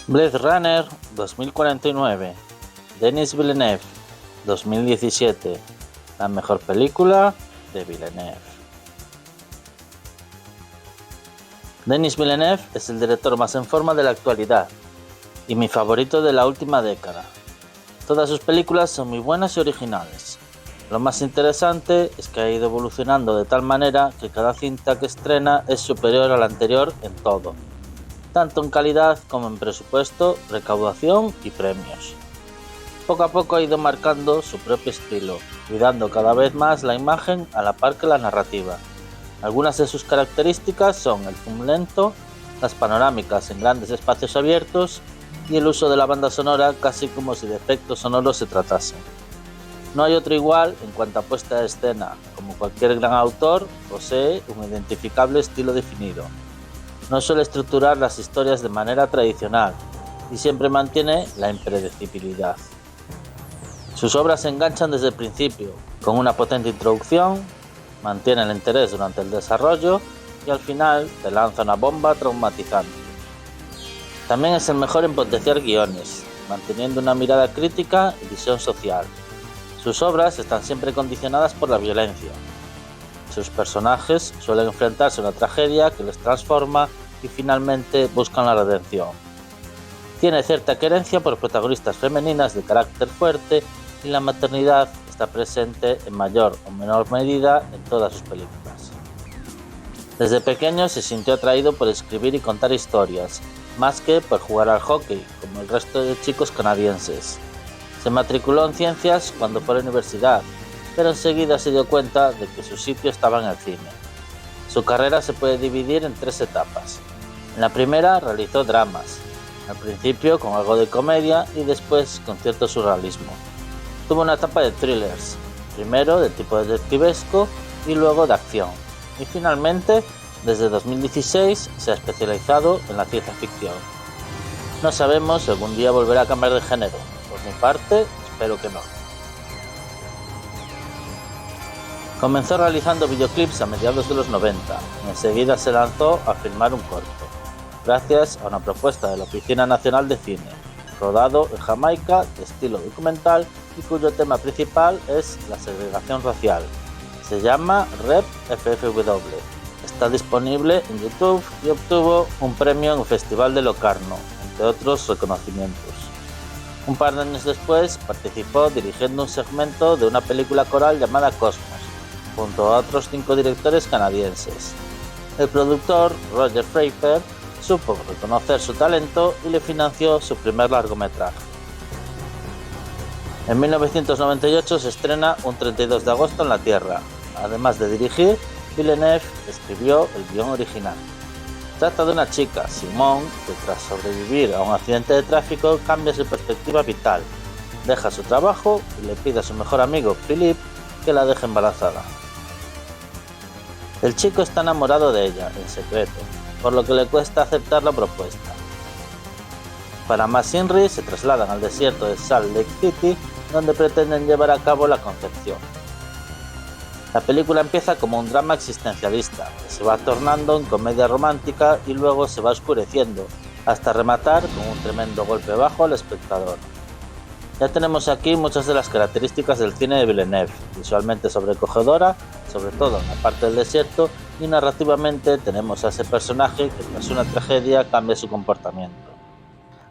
Blade Runner 2049, Denis Villeneuve 2017, la mejor película de Villeneuve. Denis Villeneuve es el director más en forma de la actualidad y mi favorito de la última década. Todas sus películas son muy buenas y originales. Lo más interesante es que ha ido evolucionando de tal manera que cada cinta que estrena es superior a la anterior en todo, tanto en calidad como en presupuesto, recaudación y premios. Poco a poco ha ido marcando su propio estilo, cuidando cada vez más la imagen a la par que la narrativa. Algunas de sus características son el zoom lento, las panorámicas en grandes espacios abiertos y el uso de la banda sonora casi como si de efectos sonoros se tratase. No hay otro igual en cuanto a puesta de escena, como cualquier gran autor, posee un identificable estilo definido. No suele estructurar las historias de manera tradicional y siempre mantiene la impredecibilidad. Sus obras se enganchan desde el principio, con una potente introducción, mantiene el interés durante el desarrollo y al final te lanza una bomba traumatizante. También es el mejor en potenciar guiones, manteniendo una mirada crítica y visión social. Sus obras están siempre condicionadas por la violencia. Sus personajes suelen enfrentarse a una tragedia que les transforma y finalmente buscan la redención. Tiene cierta querencia por protagonistas femeninas de carácter fuerte y la maternidad está presente en mayor o menor medida en todas sus películas. Desde pequeño se sintió atraído por escribir y contar historias, más que por jugar al hockey, como el resto de chicos canadienses. Se matriculó en ciencias cuando fue a la universidad, pero enseguida se dio cuenta de que su sitio estaba en el cine. Su carrera se puede dividir en 3 etapas. En la primera realizó dramas, al principio con algo de comedia y después con cierto surrealismo. Tuvo una etapa de thrillers, primero de tipo detectivesco y luego de acción. Y finalmente, desde 2016, se ha especializado en la ciencia ficción. No sabemos si algún día volverá a cambiar de género. Por mi parte, espero que no. Comenzó realizando videoclips a mediados de los 90 y enseguida se lanzó a filmar un corto, gracias a una propuesta de la Oficina Nacional de Cine, rodado en Jamaica de estilo documental y cuyo tema principal es la segregación racial. Se llama Rep FFW. Está disponible en YouTube y obtuvo un premio en el Festival de Locarno, entre otros reconocimientos. Un par de años después participó dirigiendo un segmento de una película coral llamada Cosmos, junto a otros 5 directores canadienses. El productor, Roger Fraser, supo reconocer su talento y le financió su primer largometraje. En 1998 se estrena Un 32 de agosto en la Tierra. Además de dirigir, Villeneuve escribió el guión original. Trata de una chica, Simone, que tras sobrevivir a un accidente de tráfico cambia su perspectiva vital, deja su trabajo y le pide a su mejor amigo, Philip, que la deje embarazada. El chico está enamorado de ella, en secreto, por lo que le cuesta aceptar la propuesta. Para más Inri se trasladan al desierto de Salt Lake City, donde pretenden llevar a cabo la concepción. La película empieza como un drama existencialista, que se va tornando en comedia romántica y luego se va oscureciendo, hasta rematar con un tremendo golpe bajo al espectador. Ya tenemos aquí muchas de las características del cine de Villeneuve, visualmente sobrecogedora, sobre todo en la parte del desierto, y narrativamente tenemos a ese personaje que tras una tragedia cambia su comportamiento.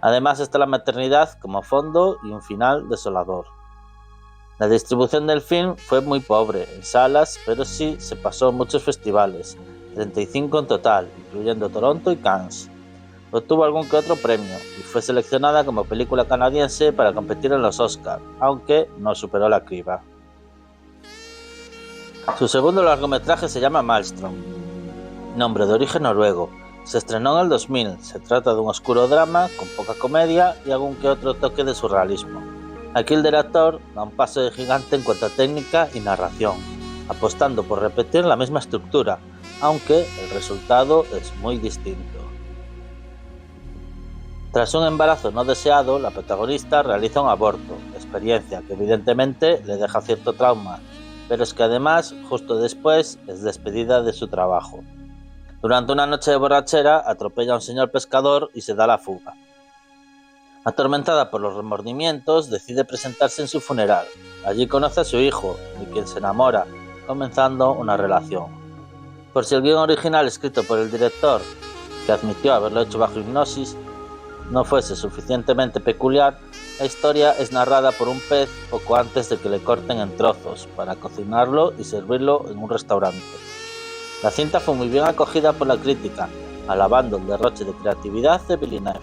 Además está la maternidad como fondo y un final desolador. La distribución del film fue muy pobre en salas, pero sí se pasó en muchos festivales, 35 en total, incluyendo Toronto y Cannes. Obtuvo algún que otro premio y fue seleccionada como película canadiense para competir en los Oscar, aunque no superó la criba. Su segundo largometraje se llama Maelstrom, nombre de origen noruego. Se estrenó en el 2000, se trata de un oscuro drama con poca comedia y algún que otro toque de surrealismo. Aquí el director da un paso de gigante en cuanto a técnica y narración, apostando por repetir la misma estructura, aunque el resultado es muy distinto. Tras un embarazo no deseado, la protagonista realiza un aborto, experiencia que evidentemente le deja cierto trauma, pero es que además, justo después, es despedida de su trabajo. Durante una noche de borrachera, atropella a un señor pescador y se da la fuga. Atormentada por los remordimientos, decide presentarse en su funeral. Allí conoce a su hijo, de quien se enamora, comenzando una relación. Por si el guión original escrito por el director, que admitió haberlo hecho bajo hipnosis, no fuese suficientemente peculiar, la historia es narrada por un pez poco antes de que le corten en trozos para cocinarlo y servirlo en un restaurante. La cinta fue muy bien acogida por la crítica, alabando el derroche de creatividad de Villeneuve.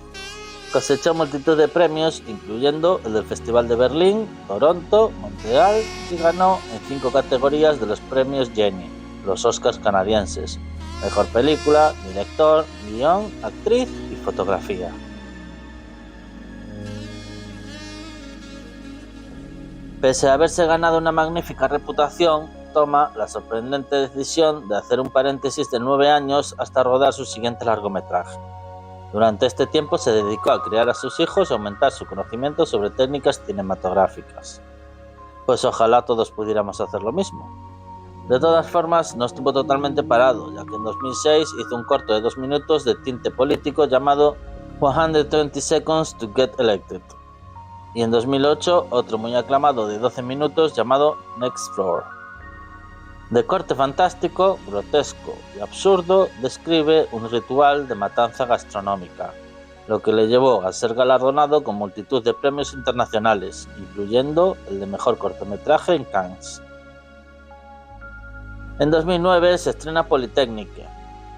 Cosechó multitud de premios, incluyendo el del Festival de Berlín, Toronto, Montreal, y ganó en 5 categorías de los premios Genie, los Oscars canadienses: Mejor Película, Director, Guión, Actriz y Fotografía. Pese a haberse ganado una magnífica reputación, toma la sorprendente decisión de hacer un paréntesis de 9 años hasta rodar su siguiente largometraje. Durante este tiempo se dedicó a criar a sus hijos y aumentar su conocimiento sobre técnicas cinematográficas. Pues ojalá todos pudiéramos hacer lo mismo. De todas formas, no estuvo totalmente parado, ya que en 2006 hizo un corto de 2 minutos de tinte político llamado 120 Seconds to Get Elected. Y en 2008 otro muy aclamado de 12 minutos llamado Next Floor. De corte fantástico, grotesco y absurdo, describe un ritual de matanza gastronómica, lo que le llevó a ser galardonado con multitud de premios internacionales, incluyendo el de mejor cortometraje en Cannes. En 2009 se estrena Polytechnique,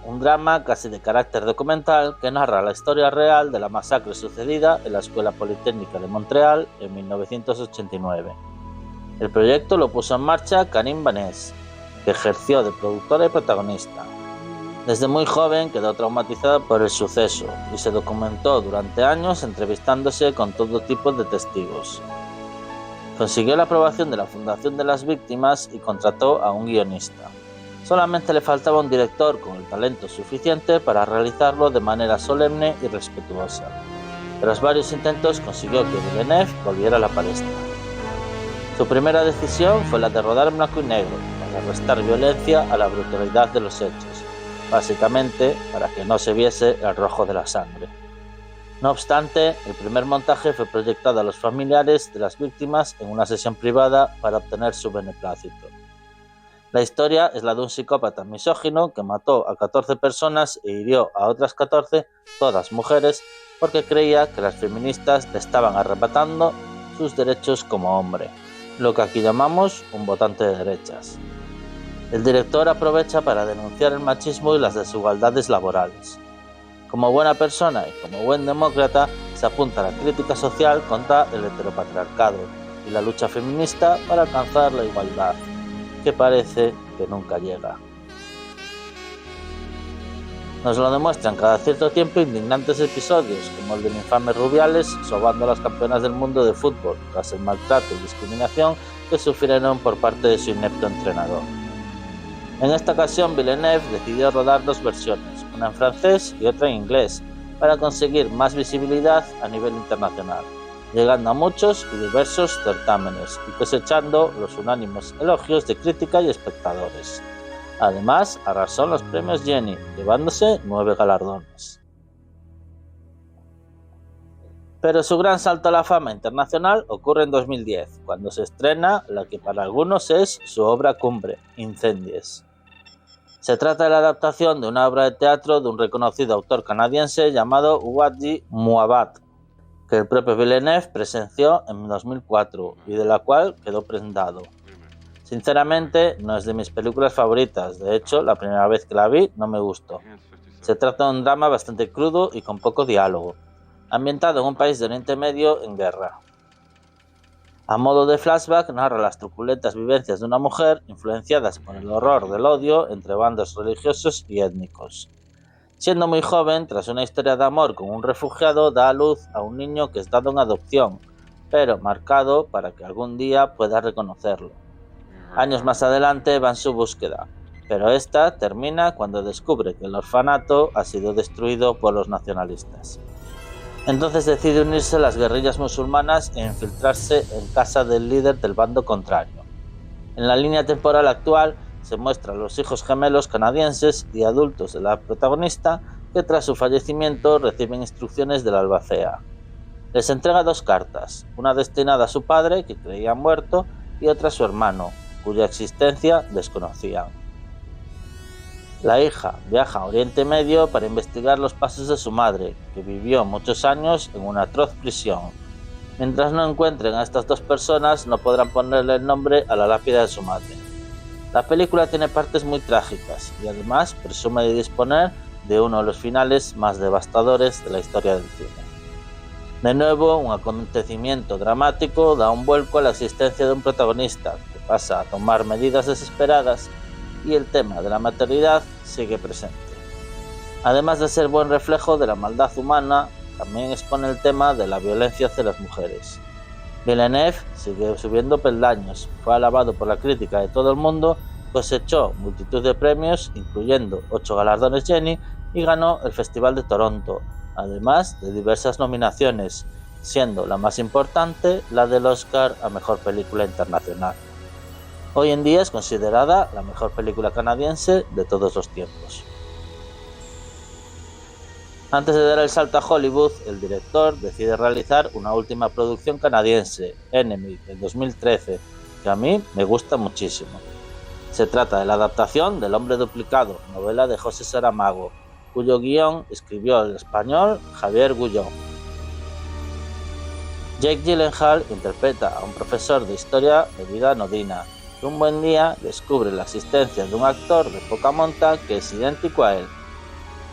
un drama casi de carácter documental que narra la historia real de la masacre sucedida en la Escuela Politécnica de Montreal en 1989. El proyecto lo puso en marcha Karim Banés, que ejerció de productora y protagonista. Desde muy joven quedó traumatizada por el suceso y se documentó durante años entrevistándose con todo tipo de testigos. Consiguió la aprobación de la Fundación de las Víctimas y contrató a un guionista. Solamente le faltaba un director con el talento suficiente para realizarlo de manera solemne y respetuosa. Tras varios intentos consiguió que Villeneuve volviera a la palestra. Su primera decisión fue la de rodar en blanco y negro, para restar violencia a la brutalidad de los hechos, básicamente para que no se viese el rojo de la sangre. No obstante, el primer montaje fue proyectado a los familiares de las víctimas en una sesión privada para obtener su beneplácito. La historia es la de un psicópata misógino que mató a 14 personas e hirió a otras 14, todas mujeres, porque creía que las feministas le estaban arrebatando sus derechos como hombre, lo que aquí llamamos un votante de derechas. El director aprovecha para denunciar el machismo y las desigualdades laborales. Como buena persona y como buen demócrata, se apunta a la crítica social contra el heteropatriarcado y la lucha feminista para alcanzar la igualdad, que parece que nunca llega. Nos lo demuestran cada cierto tiempo indignantes episodios, como el del infame Rubiales sobando a las campeonas del mundo de fútbol tras el maltrato y discriminación que sufrieron por parte de su inepto entrenador. En esta ocasión Villeneuve decidió rodar 2 versiones, una en francés y otra en inglés, para conseguir más visibilidad a nivel internacional, llegando a muchos y diversos certámenes y cosechando los unánimes elogios de crítica y espectadores. Además, arrasó en los premios Genie, llevándose 9 galardones. Pero su gran salto a la fama internacional ocurre en 2010, cuando se estrena la que para algunos es su obra cumbre, Incendies. Se trata de la adaptación de una obra de teatro de un reconocido autor canadiense llamado Wadji Mouabat, que el propio Villeneuve presenció en 2004 y de la cual quedó prendado. Sinceramente, no es de mis películas favoritas, de hecho, la primera vez que la vi no me gustó. Se trata de un drama bastante crudo y con poco diálogo, ambientado en un país de Oriente Medio en guerra. A modo de flashback, narra las truculentas vivencias de una mujer influenciadas por el horror del odio entre bandos religiosos y étnicos. Siendo muy joven, tras una historia de amor con un refugiado, da a luz a un niño que es dado en adopción, pero marcado para que algún día pueda reconocerlo. Años más adelante va en su búsqueda, pero esta termina cuando descubre que el orfanato ha sido destruido por los nacionalistas. Entonces decide unirse a las guerrillas musulmanas e infiltrarse en casa del líder del bando contrario. En la línea temporal actual se muestran los hijos gemelos canadienses y adultos de la protagonista que tras su fallecimiento reciben instrucciones de la albacea. Les entrega 2 cartas, una destinada a su padre, que creía muerto, y otra a su hermano, cuya existencia desconocían. La hija viaja a Oriente Medio para investigar los pasos de su madre, que vivió muchos años en una atroz prisión. Mientras no encuentren a estas 2 personas, no podrán ponerle el nombre a la lápida de su madre. La película tiene partes muy trágicas y además presume de disponer de uno de los finales más devastadores de la historia del cine. De nuevo, un acontecimiento dramático da un vuelco a la existencia de un protagonista que pasa a tomar medidas desesperadas y el tema de la maternidad sigue presente. Además de ser buen reflejo de la maldad humana, también expone el tema de la violencia hacia las mujeres. Villeneuve sigue subiendo peldaños, fue alabado por la crítica de todo el mundo, cosechó multitud de premios, incluyendo 8 galardones Jenny, y ganó el Festival de Toronto, además de diversas nominaciones, siendo la más importante la del Oscar a Mejor Película Internacional. Hoy en día es considerada la mejor película canadiense de todos los tiempos. Antes de dar el salto a Hollywood, el director decide realizar una última producción canadiense, Enemy, del 2013, que a mí me gusta muchísimo. Se trata de la adaptación del Hombre Duplicado, novela de José Saramago, cuyo guión escribió en español Javier Gullón. Jake Gyllenhaal interpreta a un profesor de historia de vida anodina, que un buen día descubre la existencia de un actor de poca monta que es idéntico a él.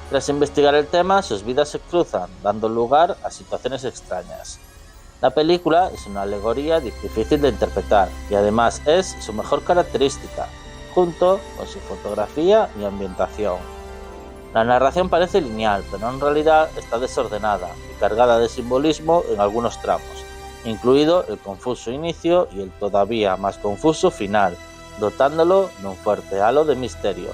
Tras investigar el tema, sus vidas se cruzan, dando lugar a situaciones extrañas. La película es una alegoría difícil de interpretar y además es su mejor característica, junto con su fotografía y ambientación. La narración parece lineal, pero en realidad está desordenada y cargada de simbolismo en algunos tramos, incluido el confuso inicio y el todavía más confuso final, dotándolo de un fuerte halo de misterio.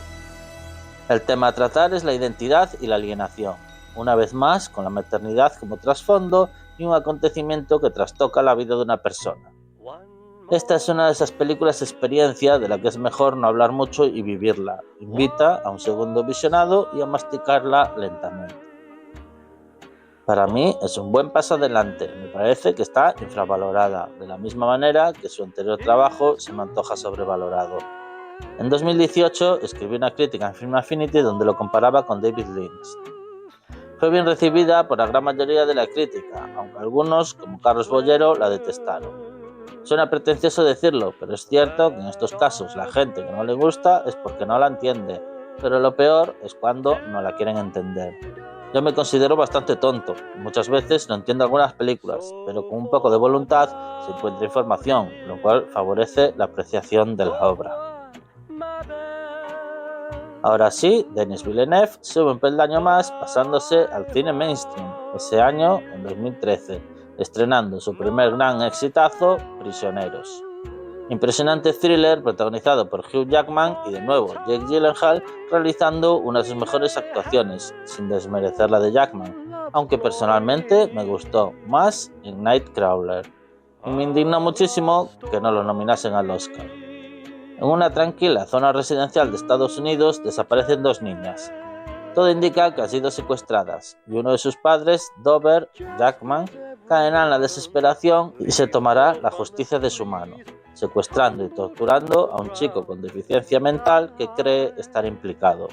El tema a tratar es la identidad y la alienación, una vez más con la maternidad como trasfondo y un acontecimiento que trastoca la vida de una persona. Esta es una de esas películas experiencia de la que es mejor no hablar mucho y vivirla. Invita a un segundo visionado y a masticarla lentamente. Para mí es un buen paso adelante, me parece que está infravalorada, de la misma manera que su anterior trabajo se me antoja sobrevalorado. En 2018 escribí una crítica en Film Affinity donde lo comparaba con David Lynch. Fue bien recibida por la gran mayoría de la crítica, aunque algunos, como Carlos Bollero, la detestaron. Suena pretencioso decirlo, pero es cierto que en estos casos la gente que no le gusta es porque no la entiende, pero lo peor es cuando no la quieren entender. Yo me considero bastante tonto, muchas veces no entiendo algunas películas, pero con un poco de voluntad se encuentra información, lo cual favorece la apreciación de la obra. Ahora sí, Denis Villeneuve sube un peldaño más pasándose al cine mainstream, ese año, en 2013, estrenando su primer gran exitazo, Prisioneros. Impresionante thriller protagonizado por Hugh Jackman y de nuevo Jake Gyllenhaal realizando una de sus mejores actuaciones, sin desmerecer la de Jackman, aunque personalmente me gustó más en Nightcrawler. Y me indignó muchísimo que no lo nominasen al Oscar. En una tranquila zona residencial de Estados Unidos desaparecen 2 niñas. Todo indica que han sido secuestradas y uno de sus padres, Dover Jackman, caerá en la desesperación y se tomará la justicia de su mano, secuestrando y torturando a un chico con deficiencia mental que cree estar implicado.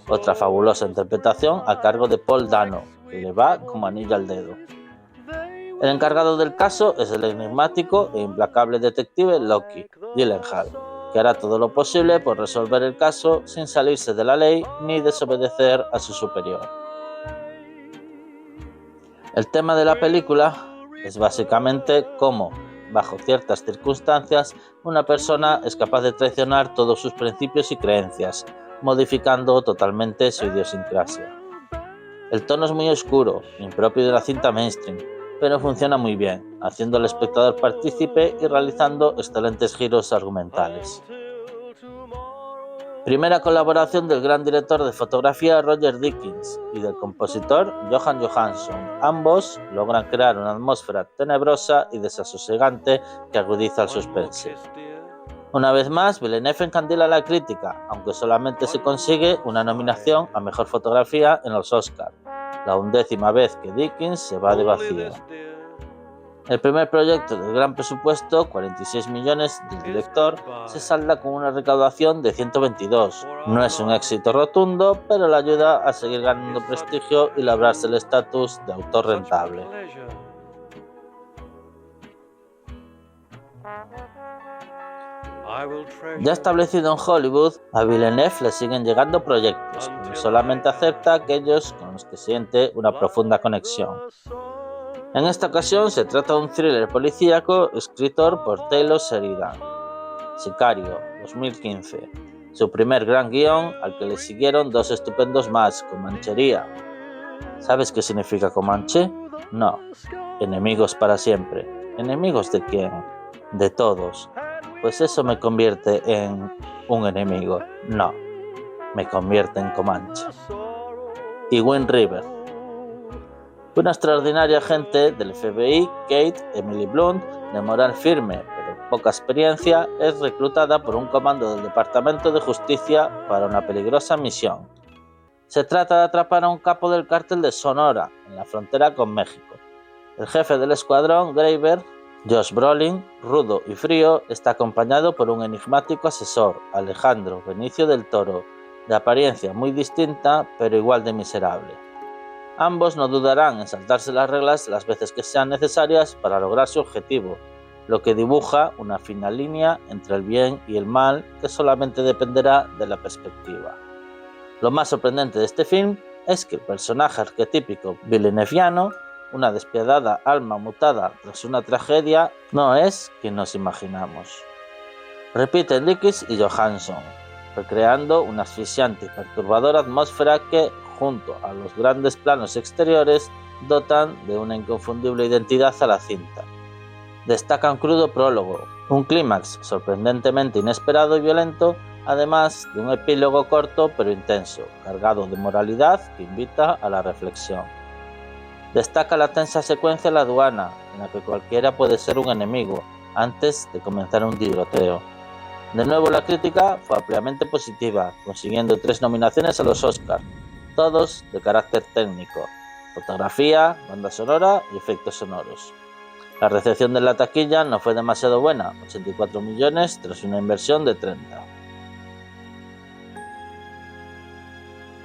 Otra fabulosa interpretación a cargo de Paul Dano, que le va como anillo al dedo. El encargado del caso es el enigmático e implacable detective Locke Gyllenhaal, que hará todo lo posible por resolver el caso sin salirse de la ley ni desobedecer a su superior. El tema de la película es básicamente cómo, bajo ciertas circunstancias, una persona es capaz de traicionar todos sus principios y creencias, modificando totalmente su idiosincrasia. El tono es muy oscuro, impropio de la cinta mainstream, pero funciona muy bien, haciendo al espectador partícipe y realizando excelentes giros argumentales. Primera colaboración del gran director de fotografía Roger Deakins y del compositor Johan Johansson. Ambos logran crear una atmósfera tenebrosa y desasosegante que agudiza el suspense. Una vez más, Villeneuve encandila a la crítica, aunque solamente se consigue una nominación a Mejor Fotografía en los Oscar, la 11ª vez que Deakins se va de vacío. El primer proyecto del gran presupuesto, 46 millones del director, se salda con una recaudación de 122. No es un éxito rotundo, pero le ayuda a seguir ganando prestigio y labrarse el estatus de autor rentable. Ya establecido en Hollywood, a Villeneuve le siguen llegando proyectos, pero solamente acepta aquellos con los que siente una profunda conexión. En esta ocasión se trata de un thriller policíaco escrito por Taylor Sheridan, Sicario, 2015, su primer gran guión al que le siguieron dos estupendos más, Comanchería. ¿Sabes qué significa Comanche? No, enemigos para siempre. ¿Enemigos de quién? De todos. Pues eso me convierte en un enemigo. No, me convierte en Comanche. Y Wind River. Una extraordinaria agente del FBI, Kate Emily Blunt, de moral firme pero poca experiencia, es reclutada por un comando del Departamento de Justicia para una peligrosa misión. Se trata de atrapar a un capo del cártel de Sonora, en la frontera con México. El jefe del escuadrón, Graver, Josh Brolin, rudo y frío, está acompañado por un enigmático asesor, Alejandro Benicio del Toro, de apariencia muy distinta pero igual de miserable. Ambos no dudarán en saltarse las reglas las veces que sean necesarias para lograr su objetivo, lo que dibuja una fina línea entre el bien y el mal que solamente dependerá de la perspectiva. Lo más sorprendente de este film es que el personaje arquetípico villeneuviano, una despiadada alma mutada tras una tragedia, no es quien nos imaginamos. Repiten Dickies y Johansson, recreando una asfixiante y perturbadora atmósfera que, junto a los grandes planos exteriores, dotan de una inconfundible identidad a la cinta. Destaca un crudo prólogo, un clímax sorprendentemente inesperado y violento, además de un epílogo corto pero intenso, cargado de moralidad que invita a la reflexión. Destaca la tensa secuencia en la aduana, en la que cualquiera puede ser un enemigo, antes de comenzar un tiroteo. De nuevo la crítica fue ampliamente positiva, consiguiendo 3 nominaciones a los Oscar, todos de carácter técnico: fotografía, banda sonora y efectos sonoros. La recepción de la taquilla no fue demasiado buena, 84 millones tras una inversión de 30.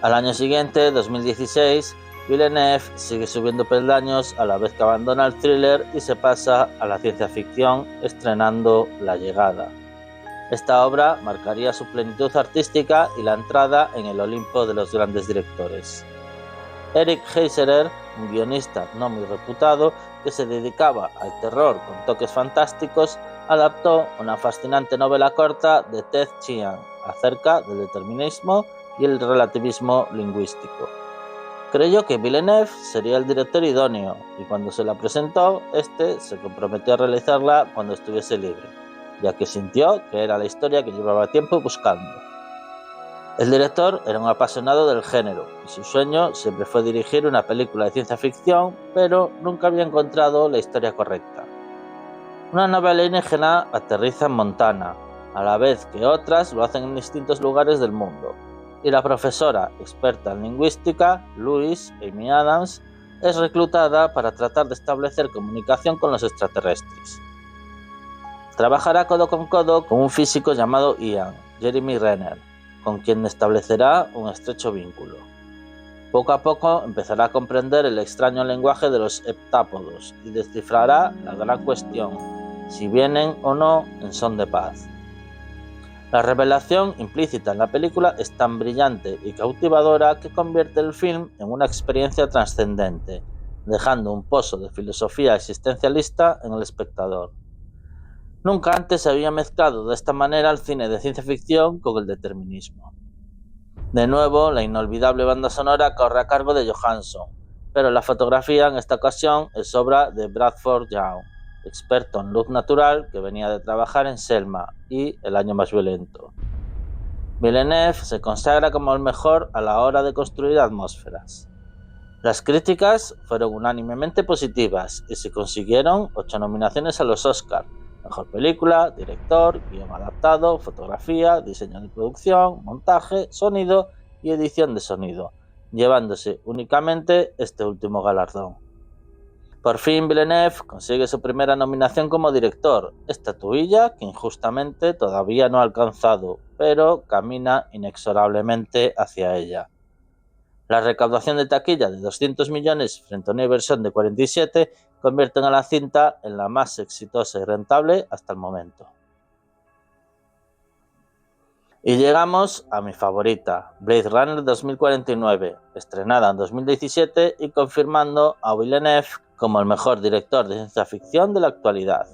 Al año siguiente, 2016, Villeneuve sigue subiendo peldaños a la vez que abandona el thriller y se pasa a la ciencia ficción, estrenando La Llegada. Esta obra marcaría su plenitud artística y la entrada en el Olimpo de los grandes directores. Eric Heiserer, un guionista no muy reputado que se dedicaba al terror con toques fantásticos, adaptó una fascinante novela corta de Ted Chiang acerca del determinismo y el relativismo lingüístico. Creyó que Villeneuve sería el director idóneo y cuando se la presentó, este se comprometió a realizarla cuando estuviese libre, ya que sintió que era la historia que llevaba tiempo buscando. El director era un apasionado del género y su sueño siempre fue dirigir una película de ciencia ficción, pero nunca había encontrado la historia correcta. Una nave alienígena aterriza en Montana, a la vez que otras lo hacen en distintos lugares del mundo, y la profesora experta en lingüística, Louise Amy Adams, es reclutada para tratar de establecer comunicación con los extraterrestres. Trabajará codo con un físico llamado Ian, Jeremy Renner, con quien establecerá un estrecho vínculo. Poco a poco empezará a comprender el extraño lenguaje de los heptápodos y descifrará la gran cuestión, si vienen o no en son de paz. La revelación implícita en la película es tan brillante y cautivadora que convierte el film en una experiencia trascendente, dejando un pozo de filosofía existencialista en el espectador. Nunca antes se había mezclado de esta manera el cine de ciencia ficción con el determinismo. De nuevo, la inolvidable banda sonora corre a cargo de Johansson, pero la fotografía en esta ocasión es obra de Bradford Young, experto en luz natural que venía de trabajar en Selma y El año más violento. Villeneuve se consagra como el mejor a la hora de construir atmósferas. Las críticas fueron unánimemente positivas y se consiguieron 8 nominaciones a los Oscar: Mejor película, director, guión adaptado, fotografía, diseño de producción, montaje, sonido y edición de sonido, llevándose únicamente este último galardón. Por fin Villeneuve consigue su primera nominación como director, estatuilla que injustamente todavía no ha alcanzado, pero camina inexorablemente hacia ella. La recaudación de taquilla de 200 millones frente a una inversión de 47 convierten a la cinta en la más exitosa y rentable hasta el momento. Y llegamos a mi favorita, Blade Runner 2049, estrenada en 2017 y confirmando a Villeneuve como el mejor director de ciencia ficción de la actualidad.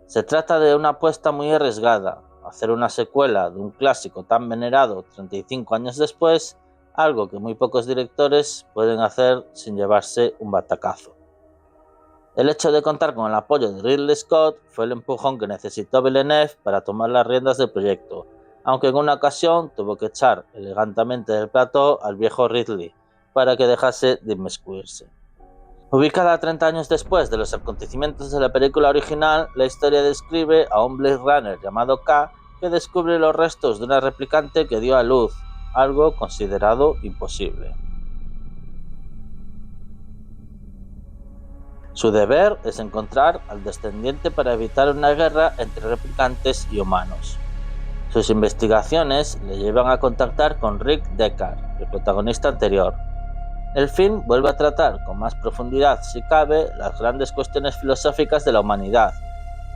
Se trata de una apuesta muy arriesgada, hacer una secuela de un clásico tan venerado 35 años después, algo que muy pocos directores pueden hacer sin llevarse un batacazo. El hecho de contar con el apoyo de Ridley Scott fue el empujón que necesitó Villeneuve para tomar las riendas del proyecto, aunque en una ocasión tuvo que echar elegantemente del plató al viejo Ridley para que dejase de inmiscuirse. Ubicada 30 años después de los acontecimientos de la película original, la historia describe a un Blade Runner llamado K que descubre los restos de una replicante que dio a luz, algo considerado imposible. Su deber es encontrar al descendiente para evitar una guerra entre replicantes y humanos. Sus investigaciones le llevan a contactar con Rick Deckard, el protagonista anterior. El film vuelve a tratar con más profundidad, si cabe, las grandes cuestiones filosóficas de la humanidad,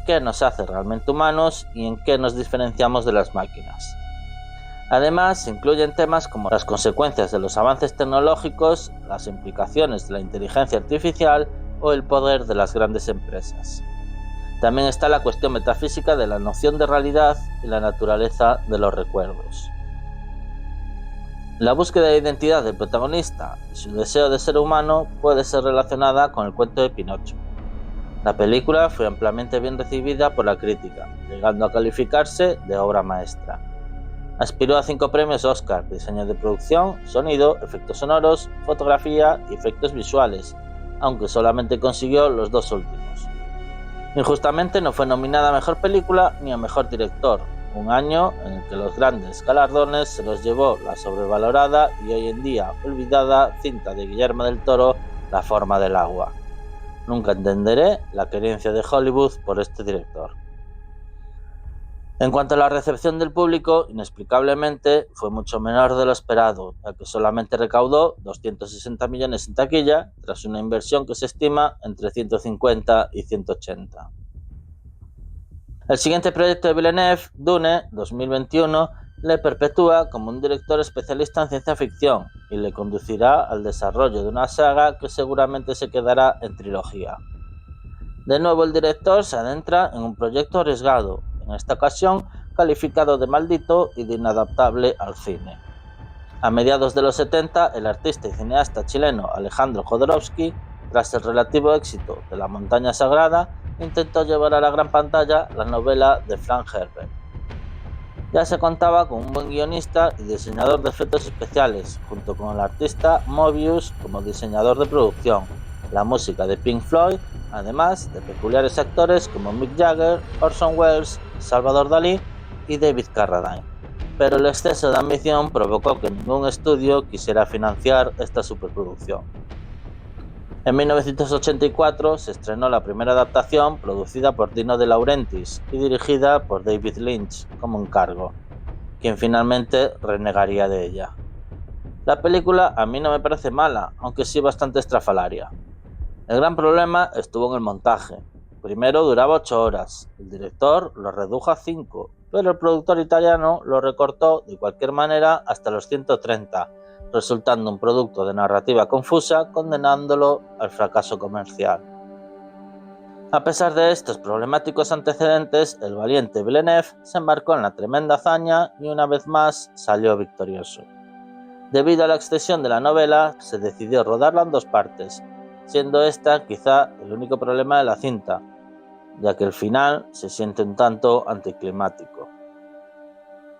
qué nos hace realmente humanos y en qué nos diferenciamos de las máquinas. Además, se incluyen temas como las consecuencias de los avances tecnológicos, las implicaciones de la inteligencia artificial o el poder de las grandes empresas. También está la cuestión metafísica de la noción de realidad y la naturaleza de los recuerdos. La búsqueda de identidad del protagonista y su deseo de ser humano puede ser relacionada con el cuento de Pinocho. La película fue ampliamente bien recibida por la crítica, llegando a calificarse de obra maestra. Aspiró a 5 premios Oscar: diseño de producción, sonido, efectos sonoros, fotografía y efectos visuales, aunque solamente consiguió los 2 últimos. Injustamente no fue nominada a Mejor Película ni a Mejor Director, un año en el que los grandes galardones se los llevó la sobrevalorada y hoy en día olvidada cinta de Guillermo del Toro, La forma del agua. Nunca entenderé la querencia de Hollywood por este director. En cuanto a la recepción del público, inexplicablemente fue mucho menor de lo esperado, ya que solamente recaudó 260 millones en taquilla, tras una inversión que se estima entre 150 y 180. El siguiente proyecto de Villeneuve, Dune 2021, le perpetúa como un director especialista en ciencia ficción y le conducirá al desarrollo de una saga que seguramente se quedará en trilogía. De nuevo el director se adentra en un proyecto arriesgado, en esta ocasión calificado de maldito y de inadaptable al cine. A mediados de los 70, el artista y cineasta chileno Alejandro Jodorowsky, tras el relativo éxito de La montaña sagrada, intentó llevar a la gran pantalla la novela de Frank Herbert. Ya se contaba con un buen guionista y diseñador de efectos especiales, junto con el artista Moebius como diseñador de producción, la música de Pink Floyd, además de peculiares actores como Mick Jagger, Orson Welles, Salvador Dalí y David Carradine. Pero el exceso de ambición provocó que ningún estudio quisiera financiar esta superproducción. En 1984 se estrenó la primera adaptación, producida por Dino De Laurentiis y dirigida por David Lynch como encargo, quien finalmente renegaría de ella. La película a mí no me parece mala, aunque sí bastante estrafalaria. El gran problema estuvo en el montaje. Primero duraba 8 horas, el director lo redujo a 5, pero el productor italiano lo recortó de cualquier manera hasta los 130, resultando un producto de narrativa confusa, condenándolo al fracaso comercial. A pesar de estos problemáticos antecedentes, el valiente Villeneuve se embarcó en la tremenda hazaña y una vez más salió victorioso. Debido a la extensión de la novela, se decidió rodarla en 2 partes, siendo esta quizá el único problema de la cinta, ya que el final se siente un tanto anticlimático.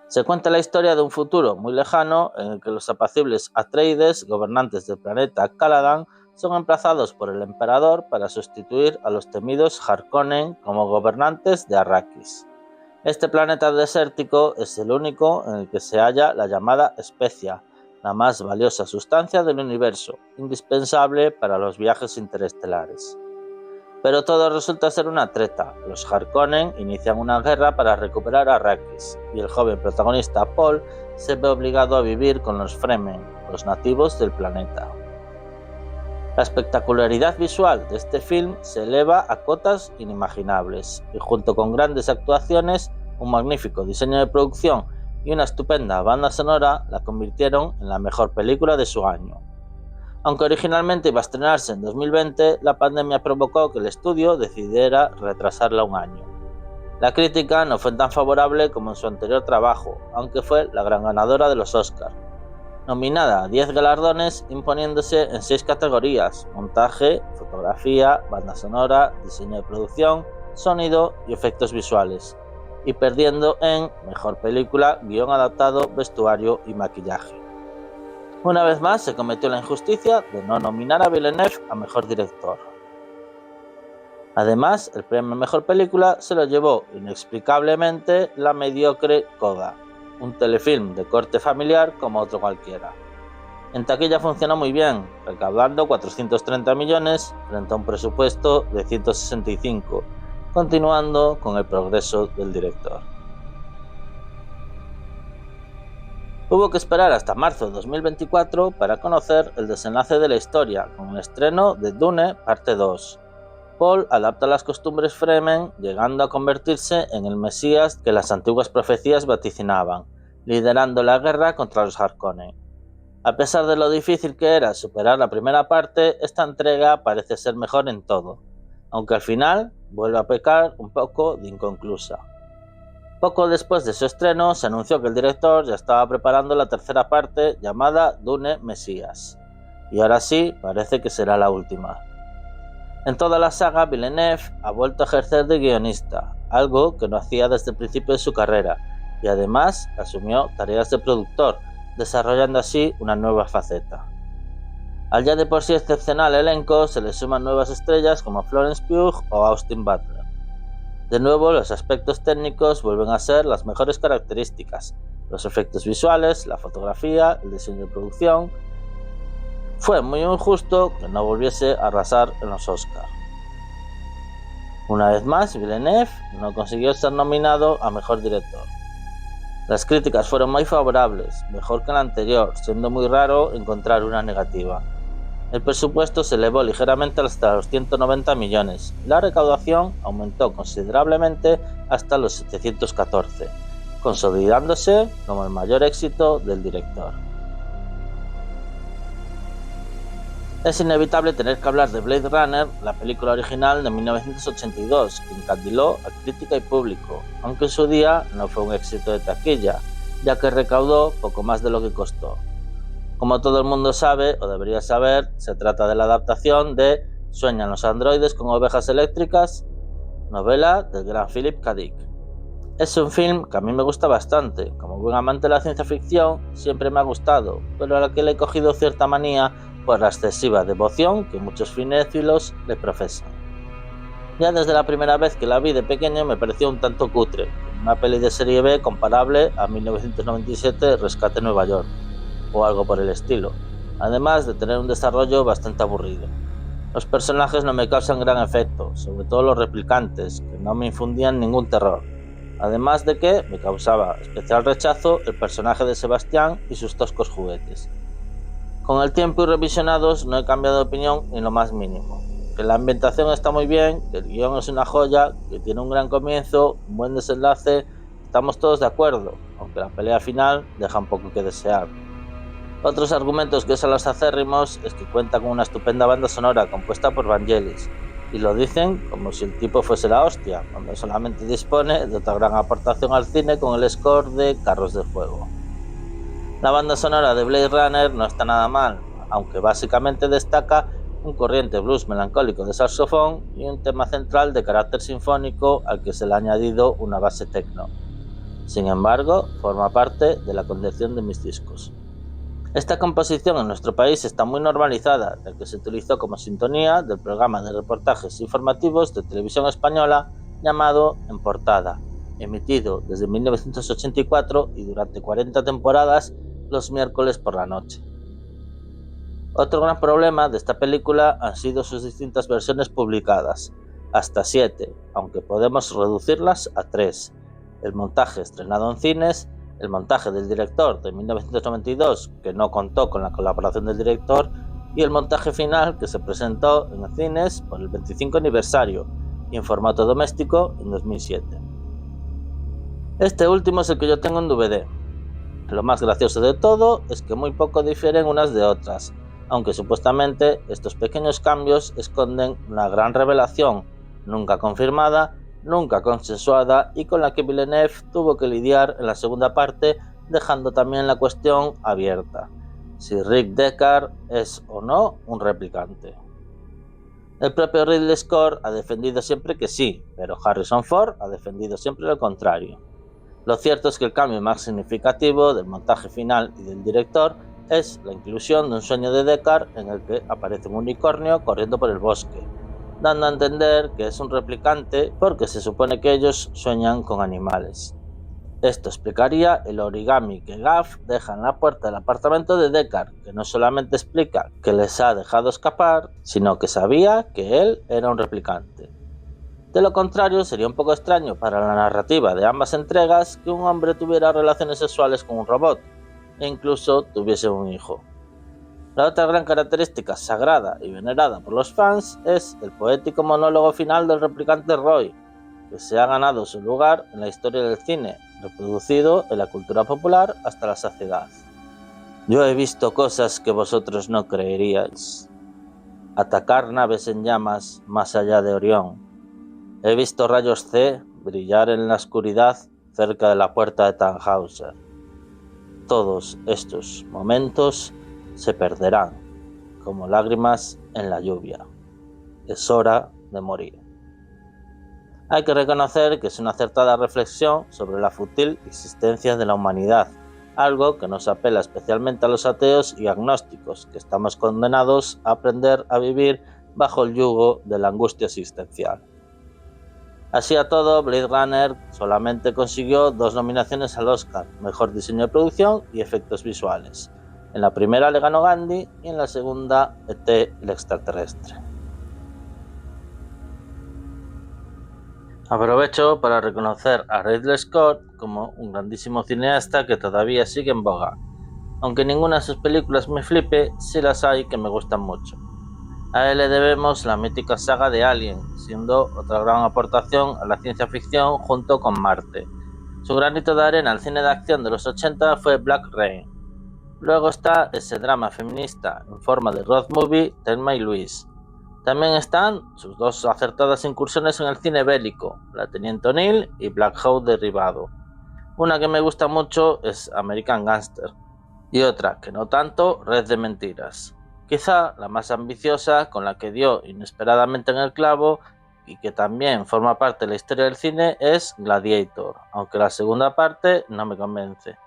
Se cuenta la historia de un futuro muy lejano en el que los apacibles Atreides, gobernantes del planeta Caladan, son emplazados por el emperador para sustituir a los temidos Harkonnen como gobernantes de Arrakis. Este planeta desértico es el único en el que se halla la llamada especia, la más valiosa sustancia del universo, indispensable para los viajes interestelares. Pero todo resulta ser una treta. Los Harkonnen inician una guerra para recuperar a Arrakis, y el joven protagonista Paul se ve obligado a vivir con los Fremen, los nativos del planeta. La espectacularidad visual de este film se eleva a cotas inimaginables, y junto con grandes actuaciones, un magnífico diseño de producción y una estupenda banda sonora la convirtieron en la mejor película de su año. Aunque originalmente iba a estrenarse en 2020, la pandemia provocó que el estudio decidiera retrasarla un año. La crítica no fue tan favorable como en su anterior trabajo, aunque fue la gran ganadora de los Oscar. Nominada a 10 galardones, imponiéndose en 6 categorías: montaje, fotografía, banda sonora, diseño de producción, sonido y efectos visuales, y perdiendo en mejor película, guión adaptado, vestuario y maquillaje. Una vez más se cometió la injusticia de no nominar a Villeneuve a mejor director. Además, el premio a mejor película se lo llevó inexplicablemente la mediocre Coda, un telefilm de corte familiar como otro cualquiera. En taquilla funcionó muy bien, recaudando 430 millones frente a un presupuesto de 165, continuando con el progreso del director. Hubo que esperar hasta marzo de 2024 para conocer el desenlace de la historia, con el estreno de Dune Parte 2. Paul adapta las costumbres Fremen, llegando a convertirse en el Mesías que las antiguas profecías vaticinaban, liderando la guerra contra los Harkonnen. A pesar de lo difícil que era superar la primera parte, esta entrega parece ser mejor en todo, aunque al final vuelve a pecar un poco de inconclusa. Poco después de su estreno, se anunció que el director ya estaba preparando la tercera parte llamada Dune Mesías, y ahora sí parece que será la última. En toda la saga, Villeneuve ha vuelto a ejercer de guionista, algo que no hacía desde el principio de su carrera, y además asumió tareas de productor, desarrollando así una nueva faceta. Al ya de por sí excepcional elenco se le suman nuevas estrellas como Florence Pugh o Austin Butler. De nuevo, los aspectos técnicos vuelven a ser las mejores características: los efectos visuales, la fotografía, el diseño de producción. Fue muy injusto que no volviese a arrasar en los Oscar. Una vez más, Villeneuve no consiguió ser nominado a mejor director. Las críticas fueron muy favorables, mejor que la anterior, siendo muy raro encontrar una negativa. El presupuesto se elevó ligeramente hasta los 190 millones y la recaudación aumentó considerablemente hasta los 714, consolidándose como el mayor éxito del director. Es inevitable tener que hablar de Blade Runner, la película original de 1982, que encandiló a crítica y público, aunque en su día no fue un éxito de taquilla, ya que recaudó poco más de lo que costó. Como todo el mundo sabe, o debería saber, se trata de la adaptación de ¿Sueñan los androides con ovejas eléctricas?, novela del gran Philip K. Dick. Es un film que a mí me gusta bastante. Como buen amante de la ciencia ficción, siempre me ha gustado, pero a la que le he cogido cierta manía por la excesiva devoción que muchos cinéfilos le profesan. Ya desde la primera vez que la vi de pequeño me pareció un tanto cutre, una peli de serie B comparable a 1997 Rescate en Nueva York, o algo por el estilo, además de tener un desarrollo bastante aburrido. Los personajes no me causan gran efecto, sobre todo los replicantes, que no me infundían ningún terror, además de que me causaba especial rechazo el personaje de Sebastián y sus toscos juguetes. Con el tiempo y revisionados no he cambiado de opinión ni lo más mínimo, que la ambientación está muy bien, que el guión es una joya, que tiene un gran comienzo, un buen desenlace, estamos todos de acuerdo, aunque la pelea final deja un poco que desear. Otros argumentos que usan los acérrimos es que cuenta con una estupenda banda sonora compuesta por Vangelis, y lo dicen como si el tipo fuese la hostia, cuando solamente dispone de otra gran aportación al cine con el score de Carros de Fuego. La banda sonora de Blade Runner no está nada mal, aunque básicamente destaca un corriente blues melancólico de saxofón y un tema central de carácter sinfónico al que se le ha añadido una base techno. Sin embargo, forma parte de la colección de mis discos. Esta composición en nuestro país está muy normalizada, ya que se utilizó como sintonía del programa de reportajes informativos de televisión española llamado En Portada, emitido desde 1984 y durante 40 temporadas los miércoles por la noche. Otro gran problema de esta película han sido sus distintas versiones publicadas, hasta 7, aunque podemos reducirlas a 3. El montaje estrenado en cines, el montaje del director de 1992, que no contó con la colaboración del director, y el montaje final que se presentó en cines por el 25 aniversario y en formato doméstico en 2007. Este último es el que yo tengo en DVD. Lo más gracioso de todo es que muy poco difieren unas de otras, aunque supuestamente estos pequeños cambios esconden una gran revelación, nunca confirmada, nunca consensuada y con la que Villeneuve tuvo que lidiar en la segunda parte, dejando también la cuestión abierta, si Rick Deckard es o no un replicante. El propio Ridley Scott ha defendido siempre que sí, pero Harrison Ford ha defendido siempre lo contrario. Lo cierto es que el cambio más significativo del montaje final y del director es la inclusión de un sueño de Deckard en el que aparece un unicornio corriendo por el bosque, dando a entender que es un replicante porque se supone que ellos sueñan con animales. Esto explicaría el origami que Gaff deja en la puerta del apartamento de Deckard, que no solamente explica que les ha dejado escapar, sino que sabía que él era un replicante. De lo contrario, sería un poco extraño para la narrativa de ambas entregas que un hombre tuviera relaciones sexuales con un robot, e incluso tuviese un hijo. La otra gran característica sagrada y venerada por los fans es el poético monólogo final del replicante Roy, que se ha ganado su lugar en la historia del cine, reproducido en la cultura popular hasta la saciedad. Yo he visto cosas que vosotros no creeríais. Atacar naves en llamas más allá de Orión. He visto rayos C brillar en la oscuridad cerca de la puerta de Tannhauser. Todos estos momentos se perderán, como lágrimas en la lluvia. Es hora de morir. Hay que reconocer que es una acertada reflexión sobre la fútil existencia de la humanidad, algo que nos apela especialmente a los ateos y agnósticos, que estamos condenados a aprender a vivir bajo el yugo de la angustia existencial. Así a todo, Blade Runner solamente consiguió 2 nominaciones al Oscar, Mejor Diseño de Producción y Efectos Visuales. En la primera le ganó Gandhi y en la segunda E.T. el extraterrestre. Aprovecho para reconocer a Ridley Scott como un grandísimo cineasta que todavía sigue en boga. Aunque ninguna de sus películas me flipe, sí las hay que me gustan mucho. A él le debemos la mítica saga de Alien, siendo otra gran aportación a la ciencia ficción junto con Marte. Su granito de arena al cine de acción de los 80 fue Black Rain. Luego está ese drama feminista en forma de road movie, Thelma y Louise. También están sus 2 acertadas incursiones en el cine bélico, La Teniente O'Neill y Black Hawk Derribado. Una que me gusta mucho es American Gangster, y otra, que no tanto, Red de Mentiras. Quizá la más ambiciosa, con la que dio inesperadamente en el clavo y que también forma parte de la historia del cine, es Gladiator, aunque la segunda parte no me convence.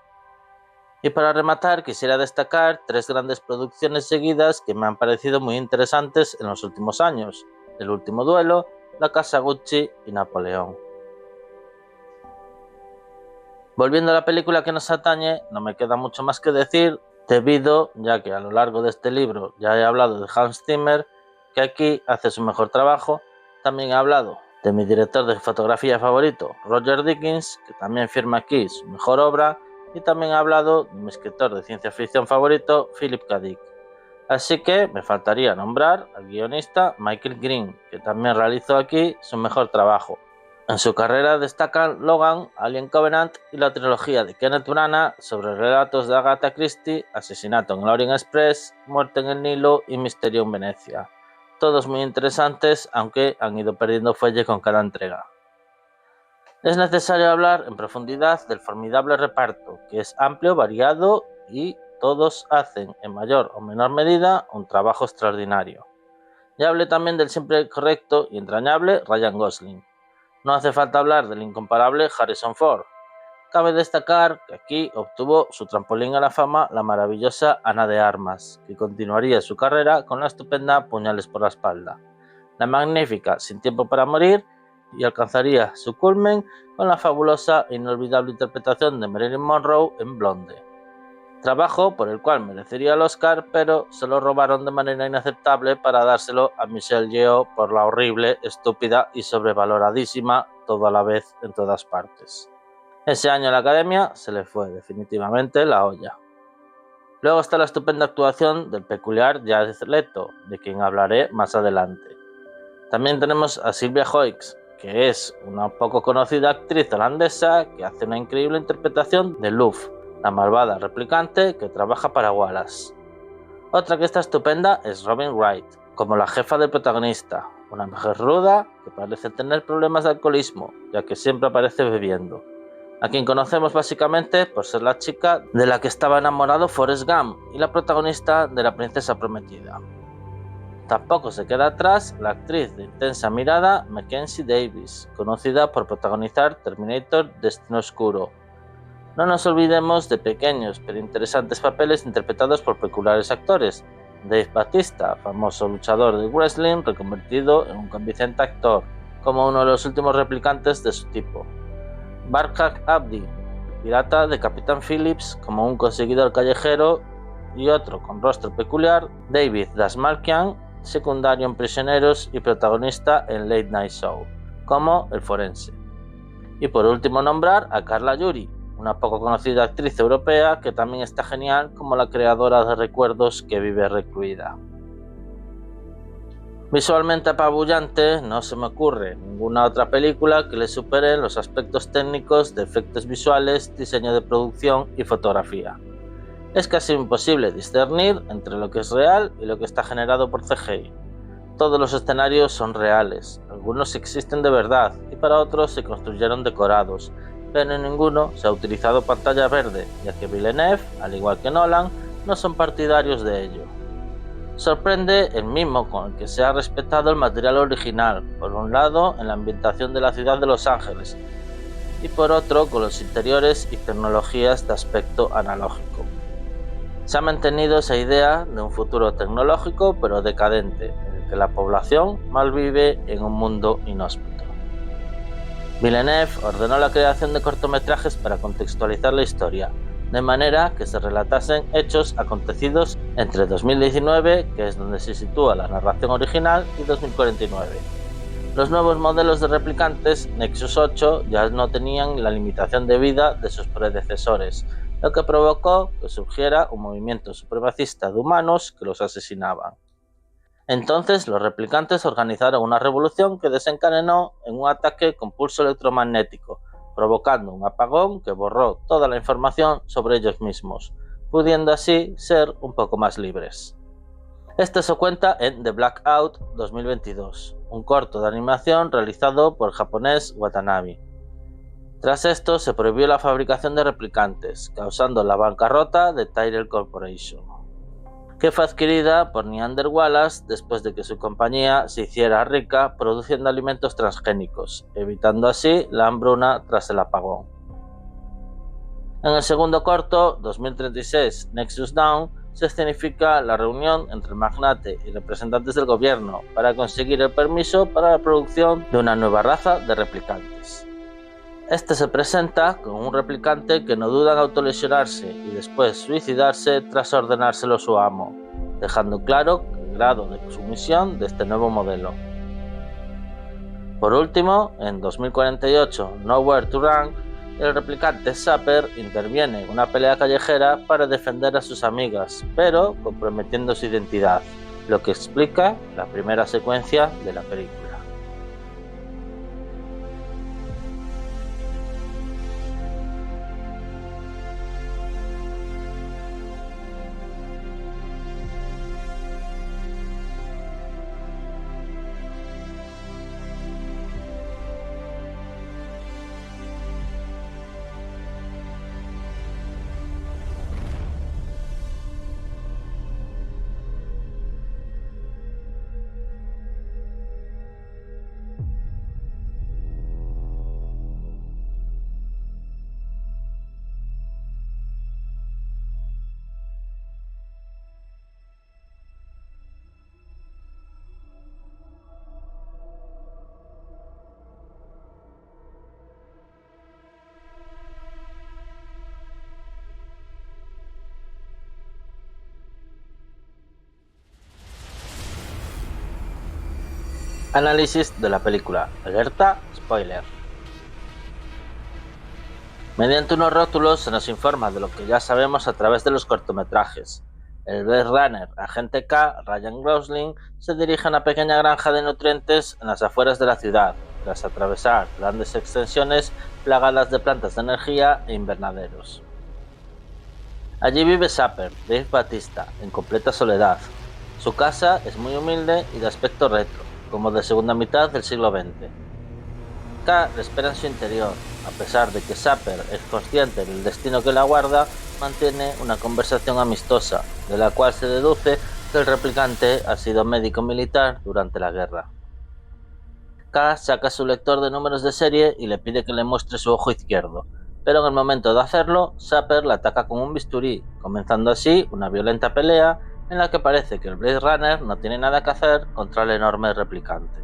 Y para rematar, quisiera destacar 3 grandes producciones seguidas que me han parecido muy interesantes en los últimos años: El último duelo, La casa Gucci y Napoleón. Volviendo a la película que nos atañe, no me queda mucho más que decir, ya que a lo largo de este libro ya he hablado de Hans Zimmer, que aquí hace su mejor trabajo. También he hablado de mi director de fotografía favorito, Roger Deakins, que también firma aquí su mejor obra, y también he hablado de mi escritor de ciencia ficción favorito, Philip K. Dick. Así que me faltaría nombrar al guionista Michael Green, que también realizó aquí su mejor trabajo. En su carrera destacan Logan, Alien Covenant y la trilogía de Kenneth Branagh sobre relatos de Agatha Christie, Asesinato en el Orient Express, Muerte en el Nilo y Misterio en Venecia. Todos muy interesantes, aunque han ido perdiendo fuelle con cada entrega. Es necesario hablar en profundidad del formidable reparto, que es amplio, variado y todos hacen, en mayor o menor medida, un trabajo extraordinario. Ya hablé también del siempre correcto y entrañable Ryan Gosling. No hace falta hablar del incomparable Harrison Ford. Cabe destacar que aquí obtuvo su trampolín a la fama la maravillosa Ana de Armas, que continuaría su carrera con la estupenda Puñales por la espalda, la magnífica Sin tiempo para morir, y alcanzaría su culmen con la fabulosa e inolvidable interpretación de Marilyn Monroe en Blonde. trabajo por el cual merecería el Oscar, pero se lo robaron de manera inaceptable para dárselo a Michelle Yeoh por la horrible, estúpida y sobrevaloradísima todo a la vez en todas partes. Ese año a la Academia se le fue definitivamente la olla. Luego está la estupenda actuación del peculiar Jared Leto, de quien hablaré más adelante. También tenemos a Sylvia Hoeks, que es una poco conocida actriz holandesa que hace una increíble interpretación de Luff, la malvada replicante que trabaja para Wallace. Otra que está estupenda es Robin Wright, como la jefa del protagonista, una mujer ruda que parece tener problemas de alcoholismo, ya que siempre aparece bebiendo, a quien conocemos básicamente por ser la chica de la que estaba enamorado Forrest Gump y la protagonista de La princesa prometida. Tampoco se queda atrás la actriz de intensa mirada Mackenzie Davis, conocida por protagonizar Terminator Destino Oscuro. No nos olvidemos de pequeños pero interesantes papeles interpretados por peculiares actores. Dave Bautista, famoso luchador de wrestling reconvertido en un convincente actor, como uno de los últimos replicantes de su tipo. Barkhad Abdi, pirata de Capitán Phillips, como un conseguidor callejero, y otro con rostro peculiar, David Dastmalchian, secundario en Prisioneros y protagonista en Late Night Show, como el forense. Y por último nombrar a Carla Juri, una poco conocida actriz europea que también está genial como la creadora de recuerdos que vive recluida. Visualmente apabullante, no se me ocurre ninguna otra película que le supere en los aspectos técnicos de efectos visuales, diseño de producción y fotografía. Es casi imposible discernir entre lo que es real y lo que está generado por CGI. Todos los escenarios son reales, algunos existen de verdad y para otros se construyeron decorados, pero en ninguno se ha utilizado pantalla verde, ya que Villeneuve, al igual que Nolan, no son partidarios de ello. Sorprende el mimo con el que se ha respetado el material original, por un lado en la ambientación de la ciudad de Los Ángeles y por otro con los interiores y tecnologías de aspecto analógico. Se ha mantenido esa idea de un futuro tecnológico pero decadente, en el que la población malvive en un mundo inhóspito. Villeneuve ordenó la creación de cortometrajes para contextualizar la historia, de manera que se relatasen hechos acontecidos entre 2019, que es donde se sitúa la narración original, y 2049. Los nuevos modelos de replicantes Nexus 8 ya no tenían la limitación de vida de sus predecesores, lo que provocó que surgiera un movimiento supremacista de humanos que los asesinaban. Entonces los replicantes organizaron una revolución que desencadenó en un ataque con pulso electromagnético, provocando un apagón que borró toda la información sobre ellos mismos, pudiendo así ser un poco más libres. Esto se cuenta en The Blackout 2022, un corto de animación realizado por el japonés Watanabe. Tras esto se prohibió la fabricación de replicantes, causando la bancarrota de Tyrell Corporation, que fue adquirida por Neander Wallace después de que su compañía se hiciera rica produciendo alimentos transgénicos, evitando así la hambruna tras el apagón. En el segundo corto, 2036 Nexus Dawn, se escenifica la reunión entre el magnate y representantes del gobierno para conseguir el permiso para la producción de una nueva raza de replicantes. Este se presenta con un replicante que no duda en autolesionarse y después suicidarse tras ordenárselo su amo, dejando claro el grado de sumisión de este nuevo modelo. Por último, en 2048 Nowhere to Run, el replicante Sapper interviene en una pelea callejera para defender a sus amigas, pero comprometiendo su identidad, lo que explica la primera secuencia de la película. Análisis de la película. Alerta, spoiler. Mediante unos rótulos se nos informa de lo que ya sabemos a través de los cortometrajes. El Blade Runner Agente K, Ryan Gosling, se dirige a una pequeña granja de nutrientes en las afueras de la ciudad, tras atravesar grandes extensiones plagadas de plantas de energía e invernaderos. Allí vive Sapper, Dave Bautista, en completa soledad. Su casa es muy humilde y de aspecto retro, como de segunda mitad del siglo XX. K le espera en su interior. A pesar de que Sapper es consciente del destino que le aguarda, mantiene una conversación amistosa, de la cual se deduce que el replicante ha sido médico militar durante la guerra. K saca su lector de números de serie y le pide que le muestre su ojo izquierdo, pero en el momento de hacerlo, Sapper le ataca con un bisturí, comenzando así una violenta pelea en la que parece que el Blade Runner no tiene nada que hacer contra el enorme replicante.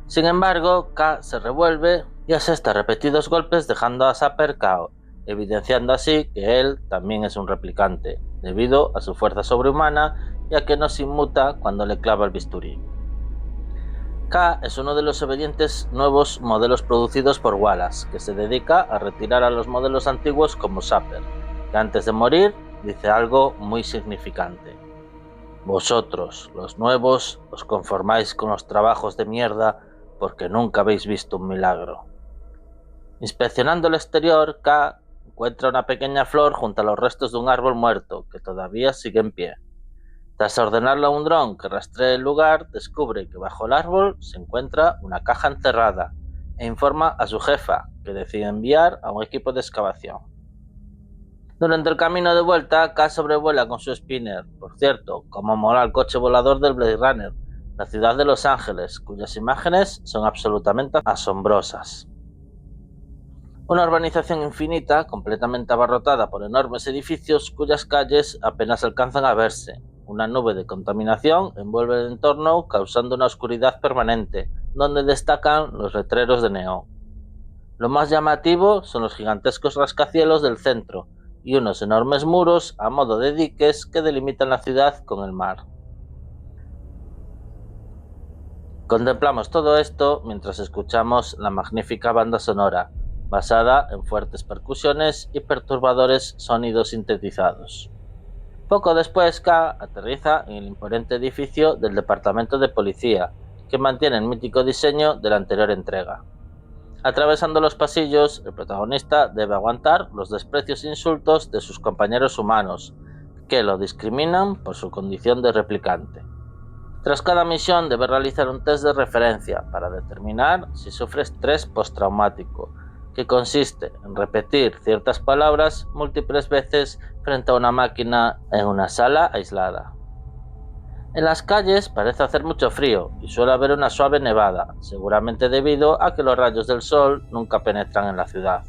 Sin embargo, K se revuelve y asesta repetidos golpes dejando a Sapper KO, evidenciando así que él también es un replicante, debido a su fuerza sobrehumana y a que no se inmuta cuando le clava el bisturí. K es uno de los obedientes nuevos modelos producidos por Wallace, que se dedica a retirar a los modelos antiguos como Sapper, que antes de morir dice algo muy significante. Vosotros, los nuevos, os conformáis con los trabajos de mierda porque nunca habéis visto un milagro. Inspeccionando el exterior, K encuentra una pequeña flor junto a los restos de un árbol muerto que todavía sigue en pie. Tras ordenarle a un dron que rastree el lugar, descubre que bajo el árbol se encuentra una caja encerrada e informa a su jefa, que decide enviar a un equipo de excavación. Durante el camino de vuelta, K sobrevuela con su spinner. Por cierto, como mola el coche volador del Blade Runner, la ciudad de Los Ángeles, cuyas imágenes son absolutamente asombrosas. Una urbanización infinita, completamente abarrotada por enormes edificios cuyas calles apenas alcanzan a verse. Una nube de contaminación envuelve el entorno, causando una oscuridad permanente, donde destacan los letreros de neón. Lo más llamativo son los gigantescos rascacielos del centro y unos enormes muros a modo de diques que delimitan la ciudad con el mar. Contemplamos todo esto mientras escuchamos la magnífica banda sonora, basada en fuertes percusiones y perturbadores sonidos sintetizados. Poco después, K aterriza en el imponente edificio del Departamento de Policía, que mantiene el mítico diseño de la anterior entrega. Atravesando los pasillos, el protagonista debe aguantar los desprecios e insultos de sus compañeros humanos, que lo discriminan por su condición de replicante. Tras cada misión debe realizar un test de referencia para determinar si sufre estrés postraumático, que consiste en repetir ciertas palabras múltiples veces frente a una máquina en una sala aislada. En las calles parece hacer mucho frío y suele haber una suave nevada, seguramente debido a que los rayos del sol nunca penetran en la ciudad.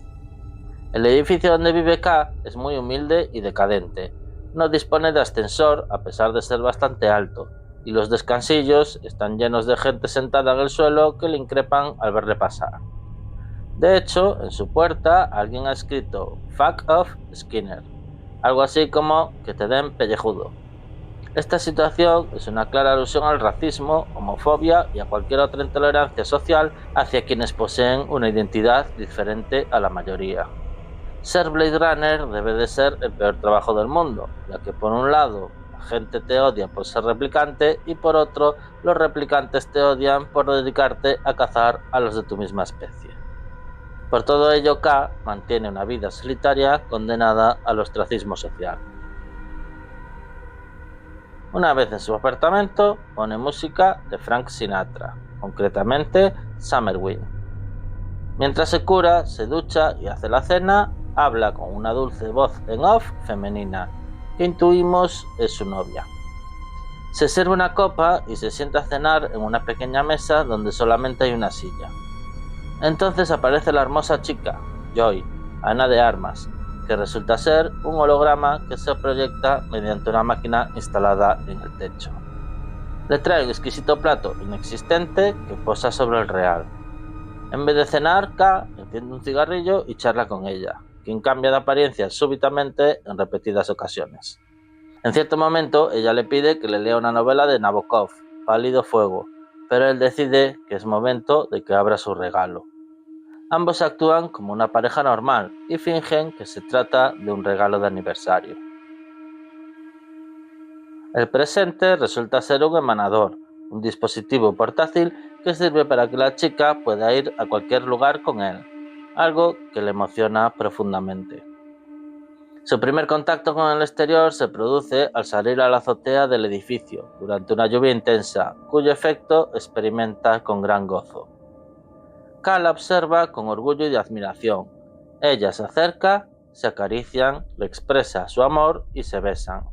El edificio donde vive K es muy humilde y decadente. No dispone de ascensor a pesar de ser bastante alto, y los descansillos están llenos de gente sentada en el suelo que le increpan al verle pasar. De hecho, en su puerta alguien ha escrito "Fuck off, Skinner", algo así como "que te den pellejudo". Esta situación es una clara alusión al racismo, homofobia y a cualquier otra intolerancia social hacia quienes poseen una identidad diferente a la mayoría. Ser Blade Runner debe de ser el peor trabajo del mundo, ya que por un lado la gente te odia por ser replicante y por otro los replicantes te odian por dedicarte a cazar a los de tu misma especie. Por todo ello, K mantiene una vida solitaria condenada al ostracismo social. Una vez en su apartamento, pone música de Frank Sinatra, concretamente Summer Wind. Mientras se cura, se ducha y hace la cena, habla con una dulce voz en off femenina, que intuimos es su novia. Se sirve una copa y se sienta a cenar en una pequeña mesa donde solamente hay una silla. Entonces aparece la hermosa chica, Joy, Ana de Armas, que resulta ser un holograma que se proyecta mediante una máquina instalada en el techo. Le trae un exquisito plato inexistente que posa sobre el real. En vez de cenar, K enciende un cigarrillo y charla con ella, quien cambia de apariencia súbitamente en repetidas ocasiones. En cierto momento, ella le pide que le lea una novela de Nabokov, Pálido Fuego, pero él decide que es momento de que abra su regalo. Ambos actúan como una pareja normal y fingen que se trata de un regalo de aniversario. El presente resulta ser un emanador, un dispositivo portátil que sirve para que la chica pueda ir a cualquier lugar con él, algo que le emociona profundamente. Su primer contacto con el exterior se produce al salir a la azotea del edificio durante una lluvia intensa, cuyo efecto experimenta con gran gozo. K la observa con orgullo y admiración. Ella se acerca, se acarician, le expresa su amor y se besan.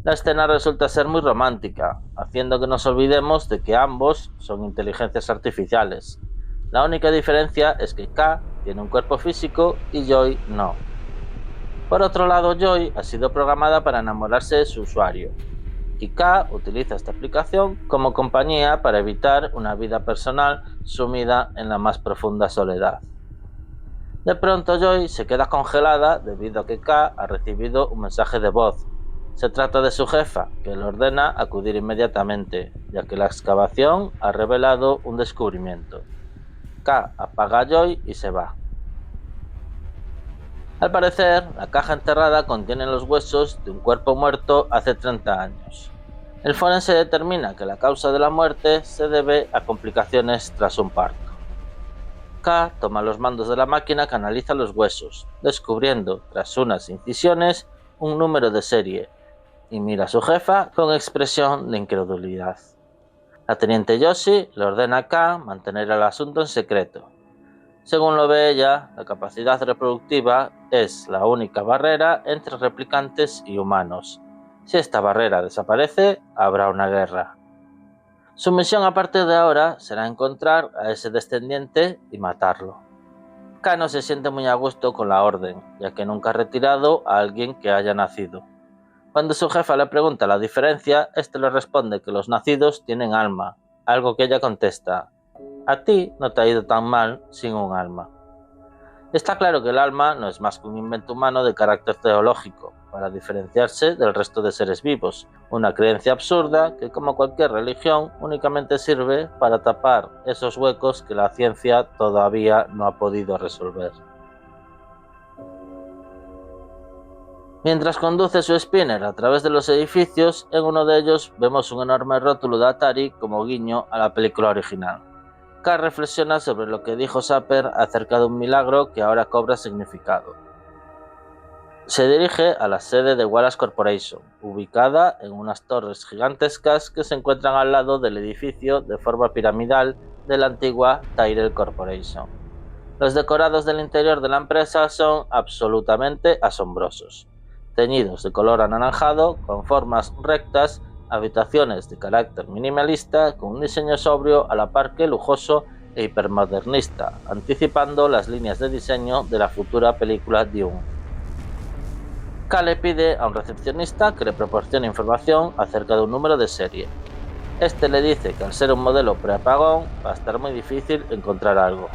La escena resulta ser muy romántica, haciendo que nos olvidemos de que ambos son inteligencias artificiales. La única diferencia es que K tiene un cuerpo físico y Joy no. Por otro lado, Joy ha sido programada para enamorarse de su usuario, y K utiliza esta aplicación como compañía para evitar una vida personal sumida en la más profunda soledad. De pronto Joy se queda congelada debido a que K ha recibido un mensaje de voz. Se trata de su jefa, que le ordena acudir inmediatamente, ya que la excavación ha revelado un descubrimiento. K apaga a Joy y se va. Al parecer, la caja enterrada contiene los huesos de un cuerpo muerto hace 30 años. El forense determina que la causa de la muerte se debe a complicaciones tras un parto. K toma los mandos de la máquina que analiza los huesos, descubriendo, tras unas incisiones, un número de serie, y mira a su jefa con expresión de incredulidad. La teniente Yoshi le ordena a K mantener el asunto en secreto. Según lo ve ella, la capacidad reproductiva es la única barrera entre replicantes y humanos. Si esta barrera desaparece, habrá una guerra. Su misión a partir de ahora será encontrar a ese descendiente y matarlo. K no se siente muy a gusto con la orden, ya que nunca ha retirado a alguien que haya nacido. Cuando su jefa le pregunta la diferencia, este le responde que los nacidos tienen alma, algo que ella contesta: a ti no te ha ido tan mal sin un alma. Está claro que el alma no es más que un invento humano de carácter teológico, para diferenciarse del resto de seres vivos, una creencia absurda que, como cualquier religión, únicamente sirve para tapar esos huecos que la ciencia todavía no ha podido resolver. Mientras conduce su spinner a través de los edificios, en uno de ellos vemos un enorme rótulo de Atari como guiño a la película original. K reflexiona sobre lo que dijo Sapper acerca de un milagro que ahora cobra significado. Se dirige a la sede de Wallace Corporation, ubicada en unas torres gigantescas que se encuentran al lado del edificio de forma piramidal de la antigua Tyrell Corporation. Los decorados del interior de la empresa son absolutamente asombrosos. Teñidos de color anaranjado, con formas rectas, habitaciones de carácter minimalista, con un diseño sobrio a la par que lujoso e hipermodernista, anticipando las líneas de diseño de la futura película Dune. K le pide a un recepcionista que le proporcione información acerca de un número de serie. Este le dice que al ser un modelo preapagón va a estar muy difícil encontrar algo.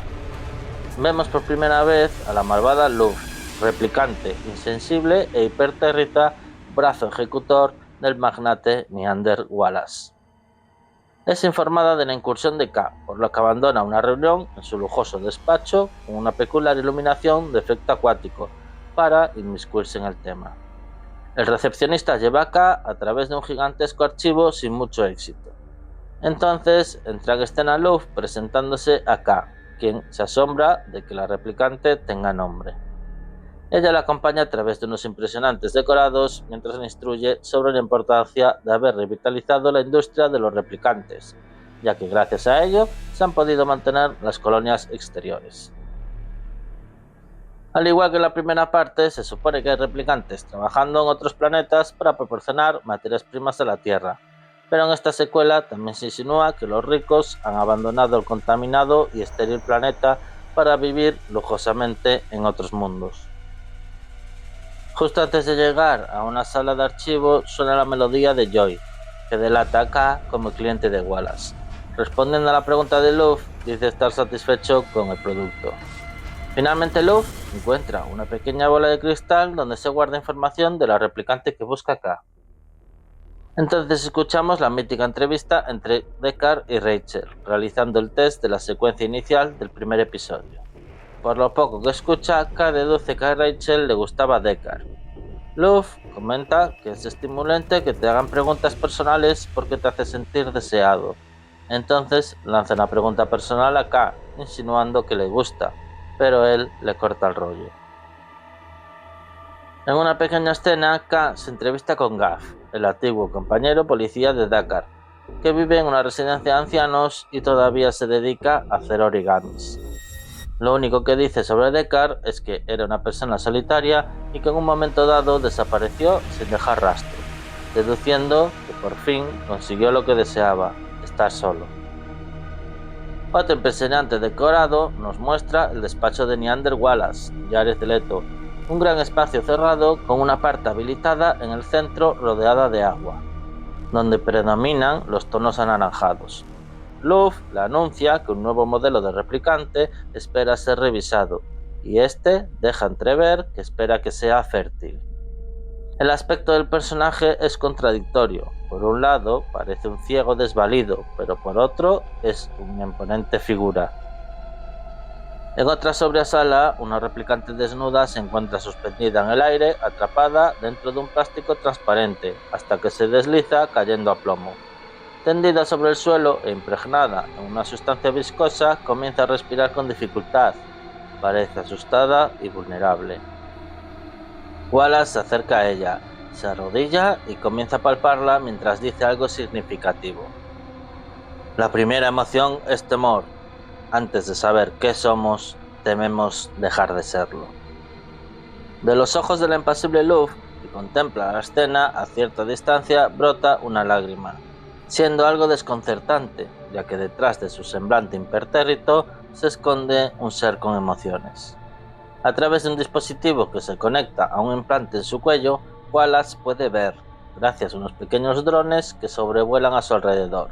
Vemos por primera vez a la malvada Luft, replicante, insensible e hipertérrita, brazo ejecutor del magnate Neander Wallace. Es informada de la incursión de K, por lo que abandona una reunión en su lujoso despacho con una peculiar iluminación de efecto acuático para inmiscuirse en el tema. El recepcionista lleva a K a través de un gigantesco archivo sin mucho éxito. Entonces entra en escena Luft presentándose a K, quien se asombra de que la replicante tenga nombre. Ella la acompaña a través de unos impresionantes decorados mientras le instruye sobre la importancia de haber revitalizado la industria de los replicantes, ya que gracias a ello se han podido mantener las colonias exteriores. Al igual que en la primera parte, se supone que hay replicantes trabajando en otros planetas para proporcionar materias primas a la Tierra, pero en esta secuela también se insinúa que los ricos han abandonado el contaminado y estéril planeta para vivir lujosamente en otros mundos. Justo antes de llegar a una sala de archivo suena la melodía de Joy, que delata a K como cliente de Wallace. Respondiendo a la pregunta de Luft, dice estar satisfecho con el producto. Finalmente Luft encuentra una pequeña bola de cristal donde se guarda información de la replicante que busca K. Entonces escuchamos la mítica entrevista entre Deckard y Rachel, realizando el test de la secuencia inicial del primer episodio. Por lo poco que escucha, K deduce que a Rachel le gustaba Deckard. Love comenta que es estimulante que te hagan preguntas personales porque te hace sentir deseado. Entonces lanza una pregunta personal a K, insinuando que le gusta, pero él le corta el rollo. En una pequeña escena, K se entrevista con Gaff, el antiguo compañero policía de Deckard, que vive en una residencia de ancianos y todavía se dedica a hacer origamis. Lo único que dice sobre Deckard es que era una persona solitaria y que en un momento dado desapareció sin dejar rastro, deduciendo que por fin consiguió lo que deseaba, estar solo. Otro impresionante decorado nos muestra el despacho de Neander Wallace, Jared Leto, un gran espacio cerrado con una parte habilitada en el centro rodeada de agua, donde predominan los tonos anaranjados. Love le anuncia que un nuevo modelo de replicante espera ser revisado, y este deja entrever que espera que sea fértil. El aspecto del personaje es contradictorio. Por un lado, parece un ciego desvalido, pero por otro, es una imponente figura. En otra sobria sala, una replicante desnuda se encuentra suspendida en el aire, atrapada dentro de un plástico transparente, hasta que se desliza cayendo a plomo. Tendida sobre el suelo e impregnada en una sustancia viscosa, comienza a respirar con dificultad. Parece asustada y vulnerable. Wallace se acerca a ella, se arrodilla y comienza a palparla mientras dice algo significativo. La primera emoción es temor. Antes de saber qué somos, tememos dejar de serlo. De los ojos de la impasible Love, que contempla la escena a cierta distancia, brota una lágrima, siendo algo desconcertante, ya que detrás de su semblante impertérrito se esconde un ser con emociones. A través de un dispositivo que se conecta a un implante en su cuello, Wallace puede ver, gracias a unos pequeños drones que sobrevuelan a su alrededor.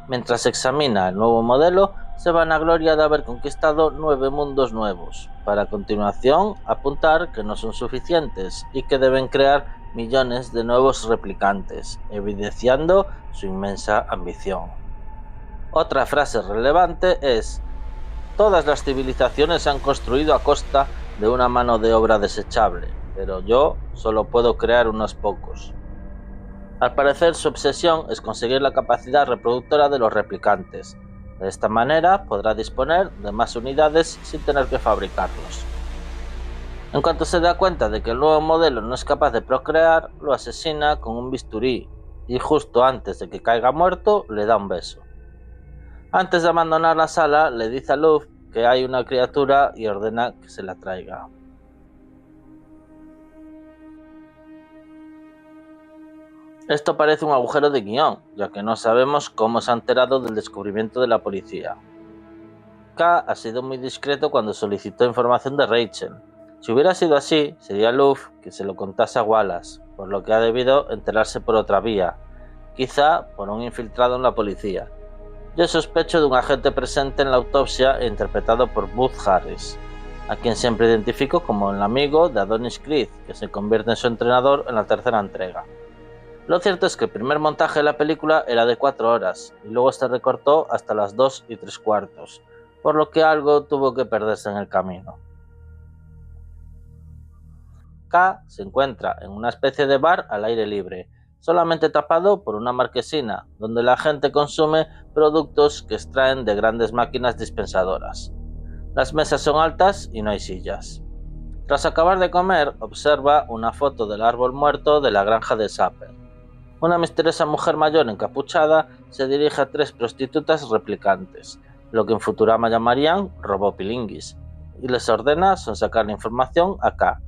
Mientras examina el nuevo modelo, se vanagloria de haber conquistado 9 mundos nuevos, para a continuación apuntar que no son suficientes y que deben crear millones de nuevos replicantes, evidenciando su inmensa ambición. Otra frase relevante es: todas las civilizaciones se han construido a costa de una mano de obra desechable, pero yo solo puedo crear unos pocos. Al parecer, su obsesión es conseguir la capacidad reproductora de los replicantes. De esta manera podrá disponer de más unidades sin tener que fabricarlos. En cuanto se da cuenta de que el nuevo modelo no es capaz de procrear, lo asesina con un bisturí y justo antes de que caiga muerto le da un beso. Antes de abandonar la sala, le dice a Love que hay una criatura y ordena que se la traiga. Esto parece un agujero de guión, ya que no sabemos cómo se ha enterado del descubrimiento de la policía. K ha sido muy discreto cuando solicitó información de Rachel. Si hubiera sido así, sería Love que se lo contase a Wallace, por lo que ha debido enterarse por otra vía, quizá por un infiltrado en la policía. Yo sospecho de un agente presente en la autopsia e interpretado por Butch Harris, a quien siempre identifico como el amigo de Adonis Creed, que se convierte en su entrenador en la tercera entrega. Lo cierto es que el primer montaje de la película era de 4 horas y luego se recortó hasta las 2 3/4, por lo que algo tuvo que perderse en el camino. K se encuentra en una especie de bar al aire libre, solamente tapado por una marquesina, donde la gente consume productos que extraen de grandes máquinas dispensadoras. Las mesas son altas y no hay sillas. Tras acabar de comer, observa una foto del árbol muerto de la granja de Sapper. Una misteriosa mujer mayor encapuchada se dirige a 3 prostitutas replicantes, lo que en Futurama llamarían robopilinguis, y les ordena sonsacar la información a K.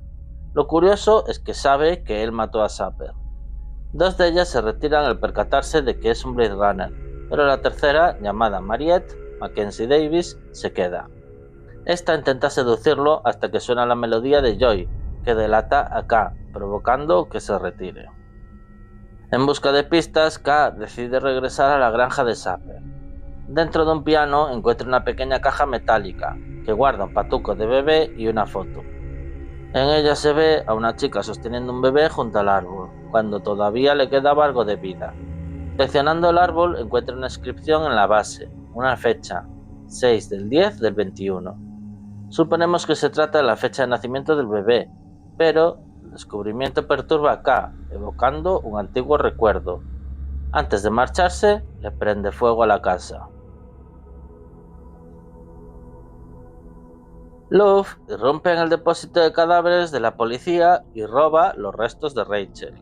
Lo curioso es que sabe que él mató a Sapper. 2 de ellas se retiran al percatarse de que es un Blade Runner, pero la tercera, llamada Mariette Mackenzie Davis, se queda. Esta intenta seducirlo hasta que suena la melodía de Joy, que delata a K, provocando que se retire. En busca de pistas, K decide regresar a la granja de Sapper. Dentro de un piano encuentra una pequeña caja metálica, que guarda un patuco de bebé y una foto. En ella se ve a una chica sosteniendo un bebé junto al árbol. cuando todavía le quedaba algo de vida. Inspeccionando el árbol encuentra una inscripción en la base, una fecha, 6 del 10 del 21. Suponemos que se trata de la fecha de nacimiento del bebé, pero el descubrimiento perturba a K, evocando un antiguo recuerdo. Antes de marcharse, le prende fuego a la casa. Love irrumpe en el depósito de cadáveres de la policía y roba los restos de Rachel.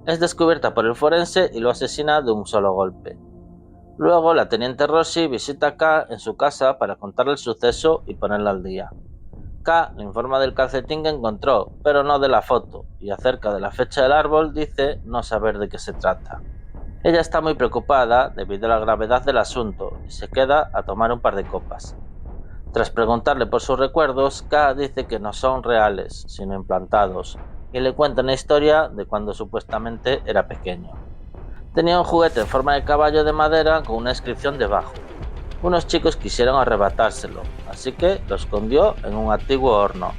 Es descubierta por el forense y lo asesina de un solo golpe. Luego, la teniente Rossi visita a K en su casa para contarle el suceso y ponerla al día. K le informa del calcetín que encontró, pero no de la foto, y acerca de la fecha del árbol dice no saber de qué se trata. Ella está muy preocupada debido a la gravedad del asunto y se queda a tomar un par de copas. Tras preguntarle por sus recuerdos, K dice que no son reales, sino implantados, y le cuenta una historia de cuando supuestamente era pequeño. Tenía un juguete en forma de caballo de madera con una inscripción debajo. Unos chicos quisieron arrebatárselo, así que lo escondió en un antiguo horno.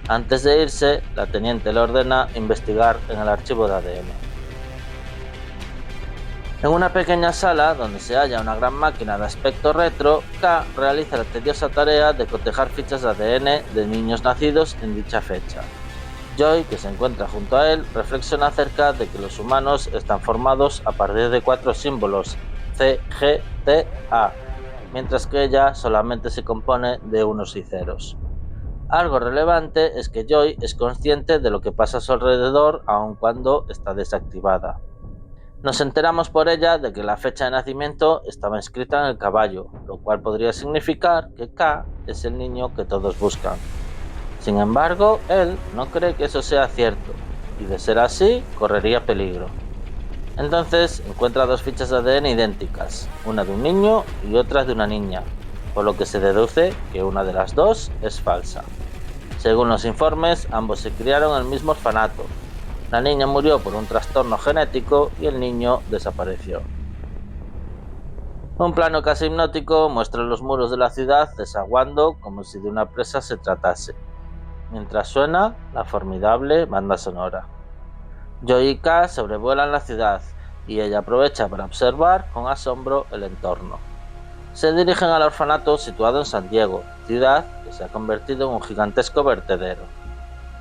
Antes de irse, la teniente le ordena investigar en el archivo de ADN. En una pequeña sala, donde se halla una gran máquina de aspecto retro, K realiza la tediosa tarea de cotejar fichas de ADN de niños nacidos en dicha fecha. Joy, que se encuentra junto a él, reflexiona acerca de que los humanos están formados a partir de 4 símbolos, C, G, T, A, mientras que ella solamente se compone de unos y ceros. Algo relevante es que Joy es consciente de lo que pasa a su alrededor aun cuando está desactivada. Nos enteramos por ella de que la fecha de nacimiento estaba inscrita en el caballo, lo cual podría significar que K es el niño que todos buscan. Sin embargo, él no cree que eso sea cierto, y de ser así, correría peligro. Entonces encuentra 2 fichas de ADN idénticas, una de un niño y otra de una niña, por lo que se deduce que una de las dos es falsa. Según los informes, ambos se criaron en el mismo orfanato. La niña murió por un trastorno genético y el niño desapareció. Un plano casi hipnótico muestra los muros de la ciudad desaguando como si de una presa se tratase, mientras suena la formidable banda sonora. Joy y K sobrevuelan la ciudad y ella aprovecha para observar con asombro el entorno. Se dirigen al orfanato situado en San Diego, ciudad que se ha convertido en un gigantesco vertedero.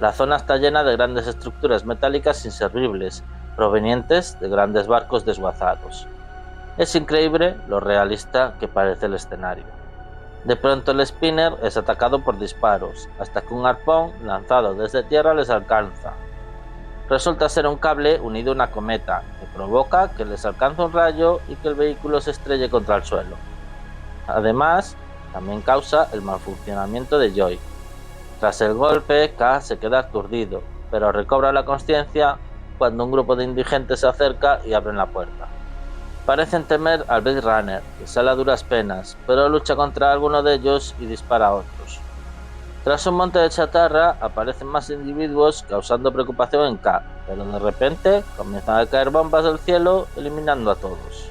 La zona está llena de grandes estructuras metálicas inservibles, provenientes de grandes barcos desguazados. Es increíble lo realista que parece el escenario. De pronto el Spinner es atacado por disparos, hasta que un arpón lanzado desde tierra les alcanza. Resulta ser un cable unido a una cometa, que provoca que les alcance un rayo y que el vehículo se estrelle contra el suelo. Además, también causa el mal funcionamiento de Joy. Tras el golpe, K se queda aturdido, pero recobra la consciencia cuando un grupo de indigentes se acerca y abren la puerta. Parecen temer al Blade Runner, que sale a duras penas, pero lucha contra alguno de ellos y dispara a otros. Tras un monte de chatarra, aparecen más individuos causando preocupación en K, pero de repente comienzan a caer bombas del cielo, eliminando a todos.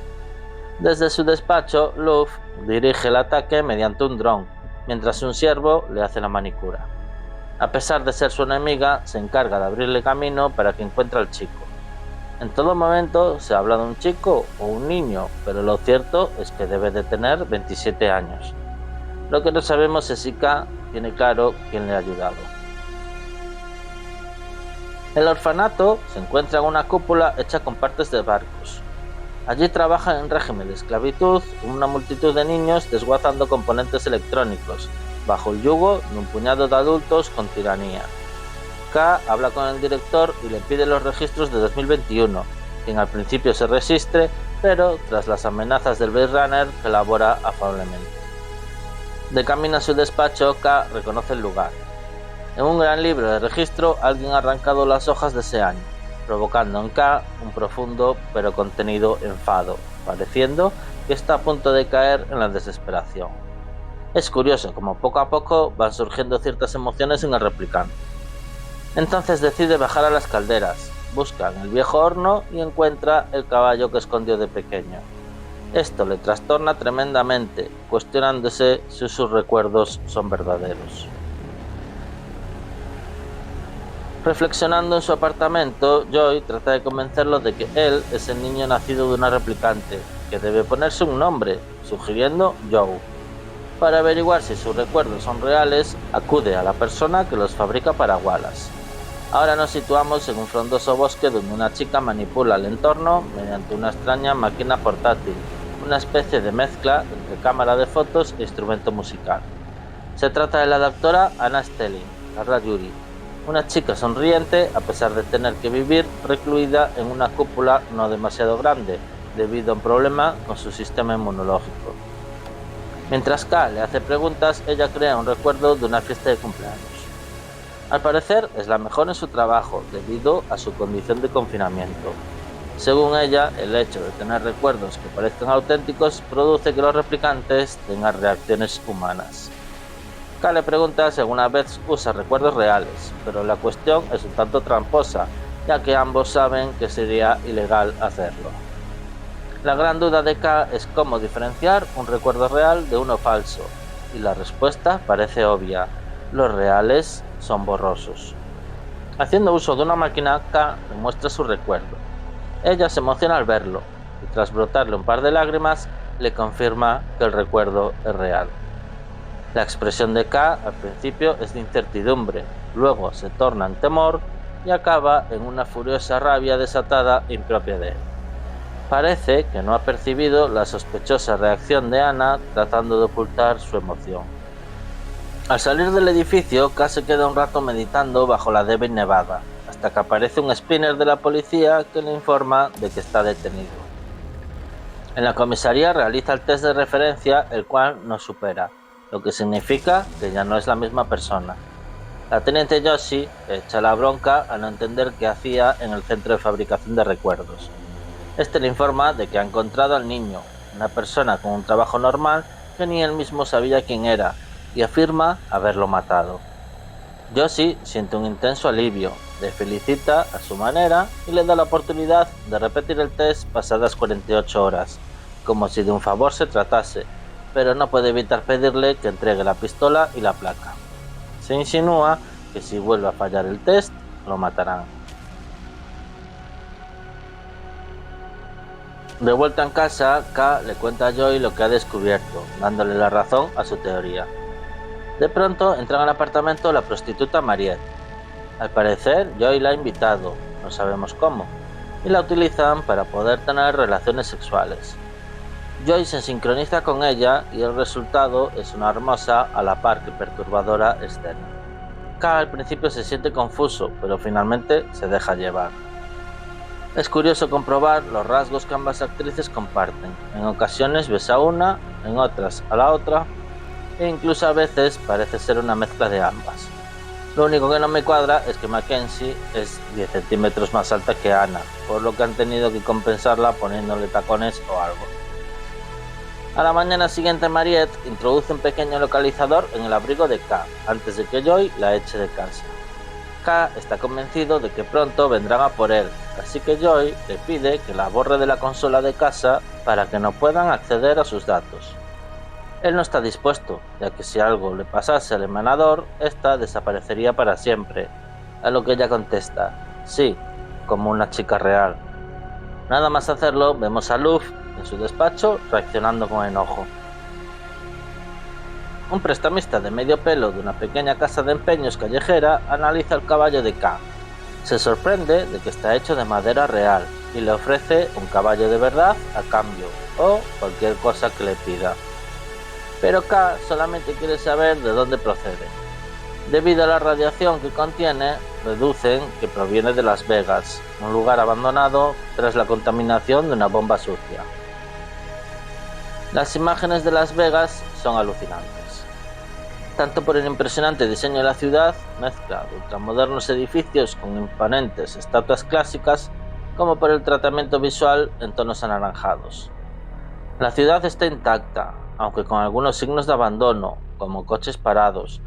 Desde su despacho, Love dirige el ataque mediante un dron, mientras un siervo le hace la manicura. A pesar de ser su enemiga, se encarga de abrirle camino para que encuentre al chico. En todo momento se habla de un chico o un niño, pero lo cierto es que debe de tener 27 años. Lo que no sabemos es si K tiene claro quién le ha ayudado. El orfanato se encuentra en una cúpula hecha con partes de barcos. Allí trabajan en régimen de esclavitud una multitud de niños desguazando componentes electrónicos, bajo el yugo de un puñado de adultos con tiranía. K habla con el director y le pide los registros de 2021, quien al principio se resiste, pero tras las amenazas del Blade Runner colabora afablemente. De camino a su despacho, K reconoce el lugar. En un gran libro de registro, alguien ha arrancado las hojas de ese año, provocando en K un profundo pero contenido enfado, pareciendo que está a punto de caer en la desesperación. Es curioso como poco a poco van surgiendo ciertas emociones en el replicante. Entonces decide bajar a las calderas, busca en el viejo horno y encuentra el caballo que escondió de pequeño. Esto le trastorna tremendamente, cuestionándose si sus recuerdos son verdaderos. Reflexionando en su apartamento, Joy trata de convencerlo de que él es el niño nacido de una replicante, que debe ponerse un nombre, sugiriendo Joe. Para averiguar si sus recuerdos son reales, acude a la persona que los fabrica para Wallace. Ahora nos situamos en un frondoso bosque donde una chica manipula el entorno mediante una extraña máquina portátil, una especie de mezcla entre cámara de fotos e instrumento musical. Se trata de la doctora Anna Stelling, Carla Yuri, una chica sonriente a pesar de tener que vivir recluida en una cúpula no demasiado grande, debido a un problema con su sistema inmunológico. Mientras K le hace preguntas, ella crea un recuerdo de una fiesta de cumpleaños. Al parecer es la mejor en su trabajo debido a su condición de confinamiento. Según ella, el hecho de tener recuerdos que parezcan auténticos produce que los replicantes tengan reacciones humanas. K le pregunta si alguna vez usa recuerdos reales, pero la cuestión es un tanto tramposa, ya que ambos saben que sería ilegal hacerlo. La gran duda de K es cómo diferenciar un recuerdo real de uno falso, y la respuesta parece obvia: los reales son borrosos. Haciendo uso de una máquina, K le muestra su recuerdo. Ella se emociona al verlo, y tras brotarle un par de lágrimas, le confirma que el recuerdo es real. La expresión de K al principio es de incertidumbre, luego se torna en temor y acaba en una furiosa rabia desatada impropia de él. Parece que no ha percibido la sospechosa reacción de Anna tratando de ocultar su emoción. Al salir del edificio, K se queda un rato meditando bajo la débil nevada, hasta que aparece un spinner de la policía que le informa de que está detenido. En la comisaría realiza el test de referencia, el cual no supera, lo que significa que ya no es la misma persona. La teniente Yoshi echa la bronca al no entender qué hacía en el centro de fabricación de recuerdos. Este le informa de que ha encontrado al niño, una persona con un trabajo normal que ni él mismo sabía quién era, y afirma haberlo matado. Yoshi siente un intenso alivio, le felicita a su manera y le da la oportunidad de repetir el test pasadas 48 horas, como si de un favor se tratase, pero no puede evitar pedirle que entregue la pistola y la placa. Se insinúa que si vuelve a fallar el test, lo matarán. De vuelta en casa, K le cuenta a Joy lo que ha descubierto, dándole la razón a su teoría. De pronto entran al apartamento la prostituta Mariette. Al parecer, Joy la ha invitado, no sabemos cómo, y la utilizan para poder tener relaciones sexuales. Joy se sincroniza con ella y el resultado es una hermosa a la par que perturbadora escena. K al principio se siente confuso, pero finalmente se deja llevar. Es curioso comprobar los rasgos que ambas actrices comparten. En ocasiones ves a una, en otras a la otra, e incluso a veces parece ser una mezcla de ambas. Lo único que no me cuadra es que Mackenzie es 10 centímetros más alta que Anna, por lo que han tenido que compensarla poniéndole tacones o algo. A la mañana siguiente, Mariette introduce un pequeño localizador en el abrigo de K, antes de que Joy la eche de casa. K está convencido de que pronto vendrán a por él, así que Joy le pide que la borre de la consola de casa para que no puedan acceder a sus datos. Él no está dispuesto, ya que si algo le pasase al emanador, esta desaparecería para siempre, a lo que ella contesta: sí, como una chica real. Nada más hacerlo, vemos a Luff en su despacho reaccionando con enojo. Un prestamista de medio pelo de una pequeña casa de empeños callejera analiza el caballo de K. Se sorprende de que está hecho de madera real y le ofrece un caballo de verdad a cambio, o cualquier cosa que le pida. Pero K solamente quiere saber de dónde procede. Debido a la radiación que contiene, deducen que proviene de Las Vegas, un lugar abandonado tras la contaminación de una bomba sucia. Las imágenes de Las Vegas son alucinantes, tanto por el impresionante diseño de la ciudad, mezcla de ultramodernos edificios con imponentes estatuas clásicas, como por el tratamiento visual en tonos anaranjados. La ciudad está intacta, aunque con algunos signos de abandono, como coches parados,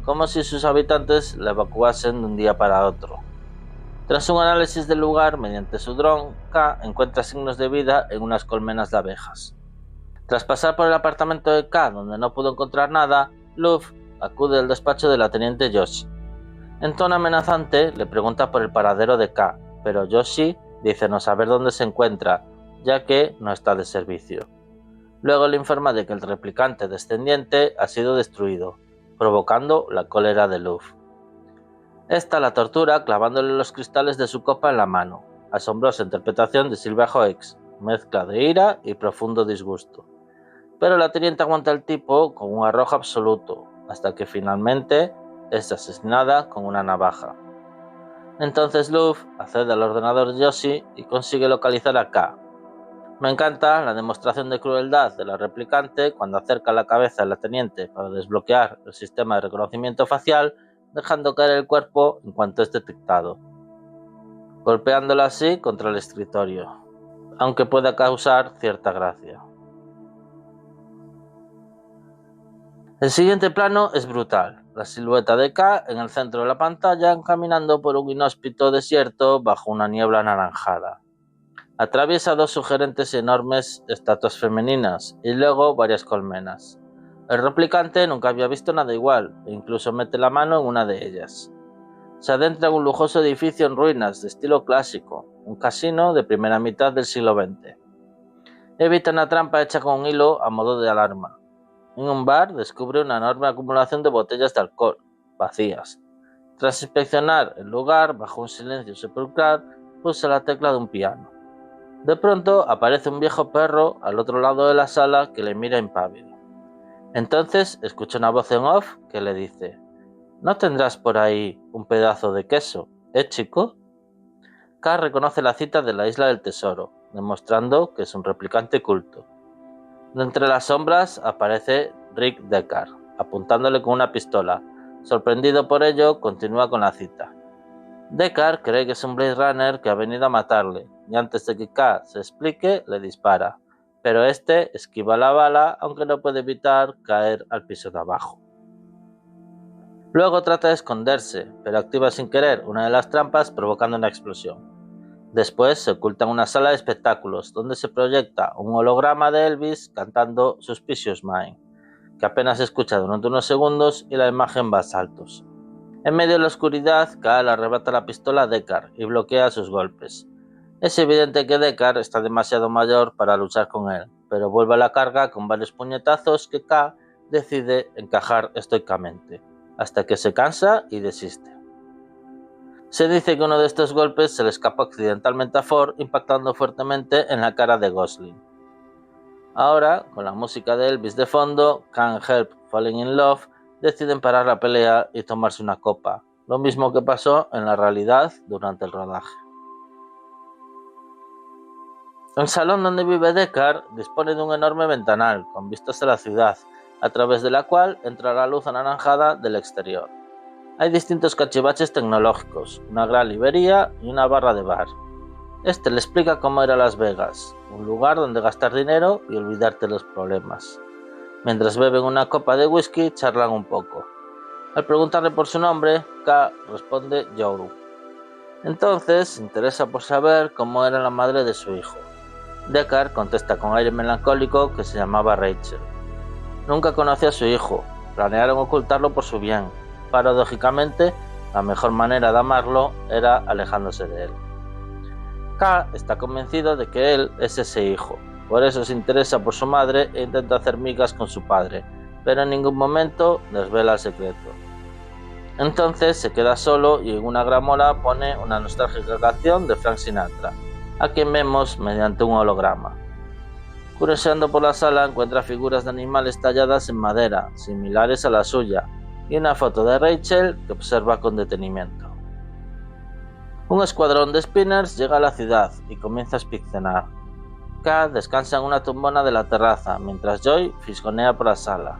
como si sus habitantes la evacuasen de un día para otro. Tras un análisis del lugar mediante su dron, K encuentra signos de vida en unas colmenas de abejas. Tras pasar por el apartamento de K, donde no pudo encontrar nada, Luff acude al despacho de la teniente Yoshi. En tono amenazante le pregunta por el paradero de K, pero Yoshi dice no saber dónde se encuentra, ya que no está de servicio. Luego le informa de que el replicante descendiente ha sido destruido, provocando la cólera de Luffy. Esta la tortura clavándole los cristales de su copa en la mano. Asombrosa interpretación de Silvia Hoeks, mezcla de ira y profundo disgusto. Pero la teniente aguanta al tipo con un arrojo absoluto, hasta que finalmente es asesinada con una navaja. Entonces Luffy accede al ordenador de Yoshi y consigue localizar a K. Me encanta la demostración de crueldad de la replicante cuando acerca la cabeza de la teniente para desbloquear el sistema de reconocimiento facial, dejando caer el cuerpo en cuanto es detectado, golpeándola así contra el escritorio, aunque pueda causar cierta gracia. El siguiente plano es brutal, la silueta de K en el centro de la pantalla caminando por un inhóspito desierto bajo una niebla anaranjada. Atraviesa dos sugerentes y enormes estatuas femeninas y luego varias colmenas. El replicante nunca había visto nada igual e incluso mete la mano en una de ellas. Se adentra en un lujoso edificio en ruinas de estilo clásico, un casino de primera mitad del siglo XX. Evita una trampa hecha con un hilo a modo de alarma. En un bar descubre una enorme acumulación de botellas de alcohol, vacías. Tras inspeccionar el lugar bajo un silencio sepulcral, pulsa la tecla de un piano. De pronto aparece un viejo perro al otro lado de la sala que le mira impávido. Entonces escucha una voz en off que le dice: ¿no tendrás por ahí un pedazo de queso, chico? K reconoce la cita de la Isla del Tesoro, demostrando que es un replicante culto. De entre las sombras aparece Rick Deckard, apuntándole con una pistola. Sorprendido por ello, continúa con la cita. Deckard cree que es un Blade Runner que ha venido a matarle, y antes de que K se explique, le dispara, pero este esquiva la bala, aunque no puede evitar caer al piso de abajo. Luego trata de esconderse, pero activa sin querer una de las trampas provocando una explosión. Después se oculta en una sala de espectáculos, donde se proyecta un holograma de Elvis cantando Suspicious Mind, que apenas se escucha durante unos segundos y la imagen va a saltos. En medio de la oscuridad, K le arrebata la pistola a Deckard y bloquea sus golpes. Es evidente que Deckard está demasiado mayor para luchar con él, pero vuelve a la carga con varios puñetazos que K decide encajar estoicamente, hasta que se cansa y desiste. Se dice que uno de estos golpes se le escapa accidentalmente a Ford, impactando fuertemente en la cara de Gosling. Ahora, con la música de Elvis de fondo, Can't Help Falling in Love, deciden parar la pelea y tomarse una copa, lo mismo que pasó en la realidad durante el rodaje. El salón donde vive Deckard dispone de un enorme ventanal con vistas a la ciudad, a través de la cual entra la luz anaranjada del exterior. Hay distintos cachivaches tecnológicos, una gran librería y una barra de bar. Este le explica cómo era Las Vegas, un lugar donde gastar dinero y olvidarte los problemas. Mientras beben una copa de whisky, charlan un poco. Al preguntarle por su nombre, K responde Yoru. Entonces se interesa por saber cómo era la madre de su hijo. Deckard contesta con aire melancólico que se llamaba Rachel. Nunca conoció a su hijo, planearon ocultarlo por su bien. Paradójicamente, la mejor manera de amarlo era alejándose de él. K está convencido de que él es ese hijo, por eso se interesa por su madre e intenta hacer migas con su padre, pero en ningún momento desvela el secreto. Entonces se queda solo y en una gramola pone una nostálgica canción de Frank Sinatra, a quien vemos mediante un holograma. Curioseando por la sala encuentra figuras de animales talladas en madera, similares a la suya, y una foto de Rachel que observa con detenimiento. Un escuadrón de spinners llega a la ciudad y comienza a espionar. K descansa en una tumbona de la terraza, mientras Joy fisgonea por la sala.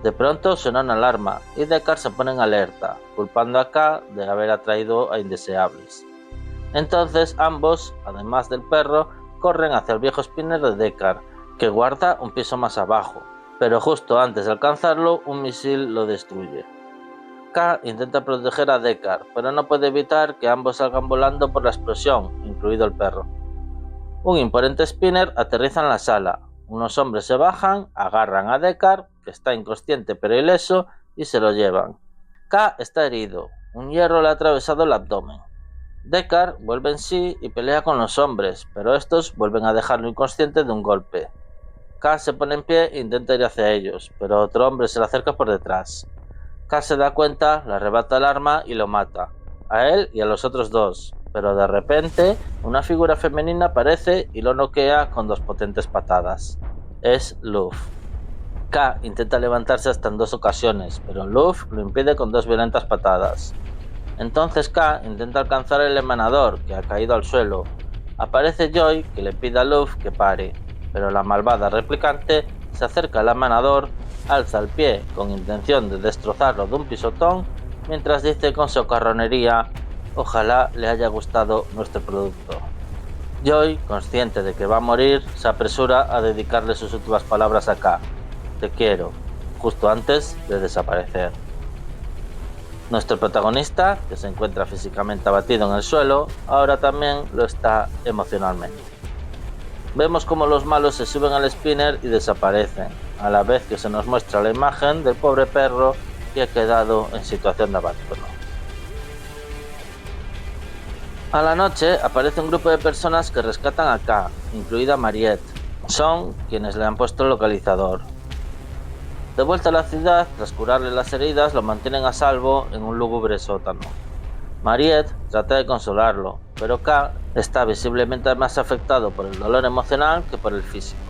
De pronto suena una alarma y Deckard se pone en alerta, culpando a K de haber atraído a indeseables. Entonces ambos, además del perro, corren hacia el viejo spinner de Deckard, que guarda un piso más abajo, pero justo antes de alcanzarlo, un misil lo destruye. K intenta proteger a Deckard, pero no puede evitar que ambos salgan volando por la explosión, incluido el perro. Un imponente spinner aterriza en la sala. Unos hombres se bajan, agarran a Deckard, que está inconsciente pero ileso, y se lo llevan. K está herido. un hierro le ha atravesado el abdomen. Deckard vuelve en sí y pelea con los hombres, pero estos vuelven a dejarlo inconsciente de un golpe. K se pone en pie e intenta ir hacia ellos, pero otro hombre se le acerca por detrás. K se da cuenta, le arrebata el arma y lo mata, a él y a los otros dos, pero de repente una figura femenina aparece y lo noquea con 2 potentes patadas. Es Luffy. K intenta levantarse hasta en 2 ocasiones, pero Luffy lo impide con 2 violentas patadas. Entonces K intenta alcanzar el emanador, que ha caído al suelo. Aparece Joy, que le pide a Luffy que pare, pero la malvada replicante se acerca al emanador, alza el pie con intención de destrozarlo de un pisotón, mientras dice con socarronería: ojalá le haya gustado nuestro producto. Joy, consciente de que va a morir, se apresura a dedicarle sus últimas palabras a K: te quiero, justo antes de desaparecer. Nuestro protagonista, que se encuentra físicamente abatido en el suelo, ahora también lo está emocionalmente. Vemos cómo los malos se suben al spinner y desaparecen, a la vez que se nos muestra la imagen del pobre perro que ha quedado en situación de abandono. A la noche aparece un grupo de personas que rescatan a K, incluida Mariette. Son quienes le han puesto el localizador. De vuelta a la ciudad, tras curarle las heridas, lo mantienen a salvo en un lúgubre sótano. Mariette trata de consolarlo, pero K está visiblemente más afectado por el dolor emocional que por el físico.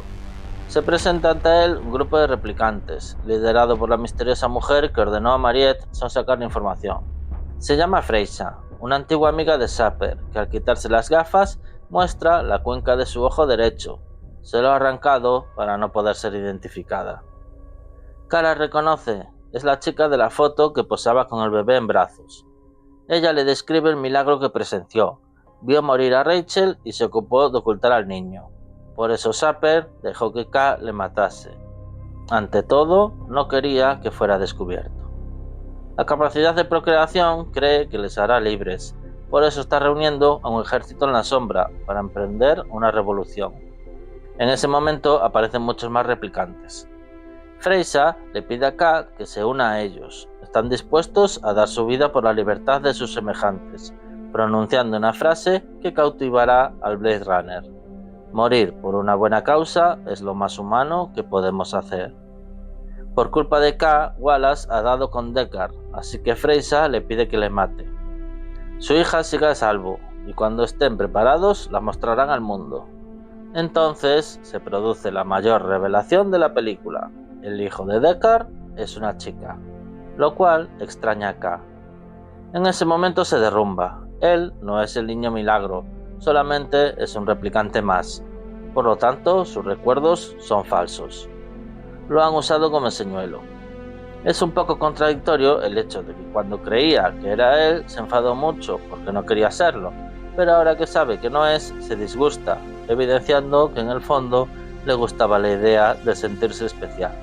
Se presenta ante él un grupo de replicantes, liderado por la misteriosa mujer que ordenó a Mariette sacar información. Se llama Freisa, una antigua amiga de Sapper, que al quitarse las gafas muestra la cuenca de su ojo derecho. Se lo ha arrancado para no poder ser identificada. K la reconoce, es la chica de la foto que posaba con el bebé en brazos. Ella le describe el milagro que presenció, vio morir a Rachel y se ocupó de ocultar al niño. Por eso Sapper dejó que K le matase. Ante todo, no quería que fuera descubierto. La capacidad de procreación cree que les hará libres, por eso está reuniendo a un ejército en la sombra para emprender una revolución. En ese momento aparecen muchos más replicantes. Freisa le pide a K que se una a ellos. Están dispuestos a dar su vida por la libertad de sus semejantes, pronunciando una frase que cautivará al Blade Runner: morir por una buena causa es lo más humano que podemos hacer. Por culpa de K, Wallace ha dado con Deckard, así que Freisa le pide que le mate. Su hija sigue a salvo, y cuando estén preparados la mostrarán al mundo. Entonces se produce la mayor revelación de la película: el hijo de Deckard es una chica, lo cual extraña a K. En ese momento se derrumba. Él no es el niño milagro, solamente es un replicante más. Por lo tanto, sus recuerdos son falsos. Lo han usado como señuelo. Es un poco contradictorio el hecho de que cuando creía que era él se enfadó mucho porque no quería serlo, pero ahora que sabe que no es, se disgusta, evidenciando que en el fondo le gustaba la idea de sentirse especial.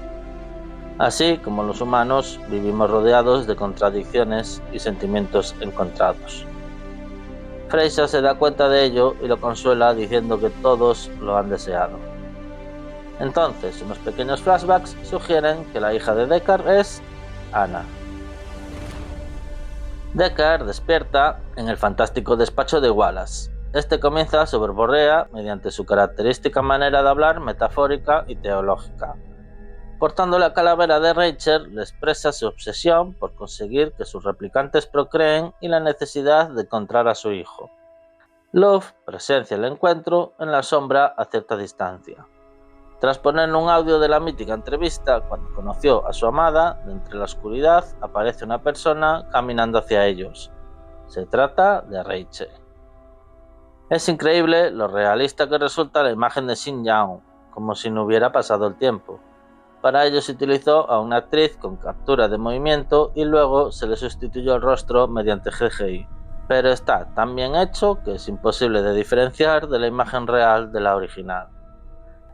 Así como los humanos vivimos rodeados de contradicciones y sentimientos encontrados. Freisa se da cuenta de ello y lo consuela diciendo que todos lo han deseado. Entonces, unos pequeños flashbacks sugieren que la hija de Deckard es Anna. Deckard despierta en el fantástico despacho de Wallace. Este comienza su verborrea mediante su característica manera de hablar metafórica y teológica. Portando la calavera de Rachel, le expresa su obsesión por conseguir que sus replicantes procreen y la necesidad de encontrar a su hijo. Love presencia el encuentro en la sombra a cierta distancia. Tras poner un audio de la mítica entrevista cuando conoció a su amada, de entre la oscuridad aparece una persona caminando hacia ellos. Se trata de Rachel. Es increíble lo realista que resulta la imagen de Shin Young, como si no hubiera pasado el tiempo. Para ello se utilizó a una actriz con captura de movimiento y luego se le sustituyó el rostro mediante CGI. Pero está tan bien hecho que es imposible de diferenciar de la imagen real de la original.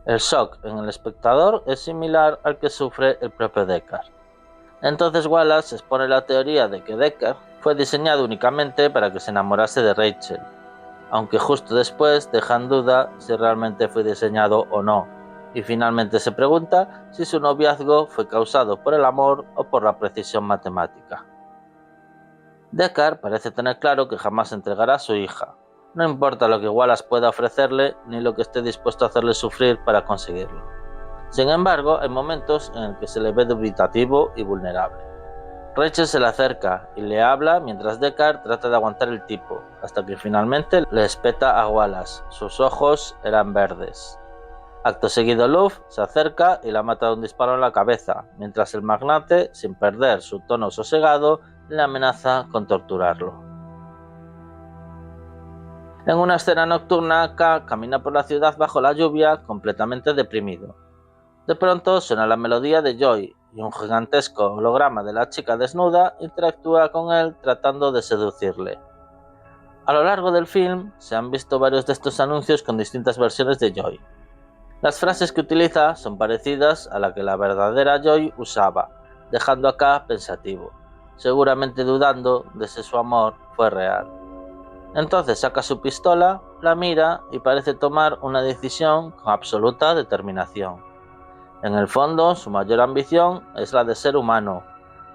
El shock en el espectador es similar al que sufre el propio Deckard. Entonces Wallace expone la teoría de que Deckard fue diseñado únicamente para que se enamorase de Rachel, aunque justo después deja en duda si realmente fue diseñado o no, y finalmente se pregunta si su noviazgo fue causado por el amor o por la precisión matemática. Deckard parece tener claro que jamás entregará a su hija, no importa lo que Wallace pueda ofrecerle ni lo que esté dispuesto a hacerle sufrir para conseguirlo. Sin embargo, hay momentos en el que se le ve dubitativo y vulnerable. Rachel se le acerca y le habla mientras Deckard trata de aguantar el tipo, hasta que finalmente le espeta a Wallace. Sus ojos eran verdes. Acto seguido, Luffy se acerca y la mata de un disparo en la cabeza, mientras el magnate, sin perder su tono sosegado, le amenaza con torturarlo. En una escena nocturna, K camina por la ciudad bajo la lluvia, completamente deprimido. De pronto suena la melodía de Joy y un gigantesco holograma de la chica desnuda interactúa con él tratando de seducirle. A lo largo del film se han visto varios de estos anuncios con distintas versiones de Joy. Las frases que utiliza son parecidas a la que la verdadera Joy usaba, dejando a K pensativo, seguramente dudando de si su amor fue real. Entonces saca su pistola, la mira y parece tomar una decisión con absoluta determinación. En el fondo, su mayor ambición es la de ser humano,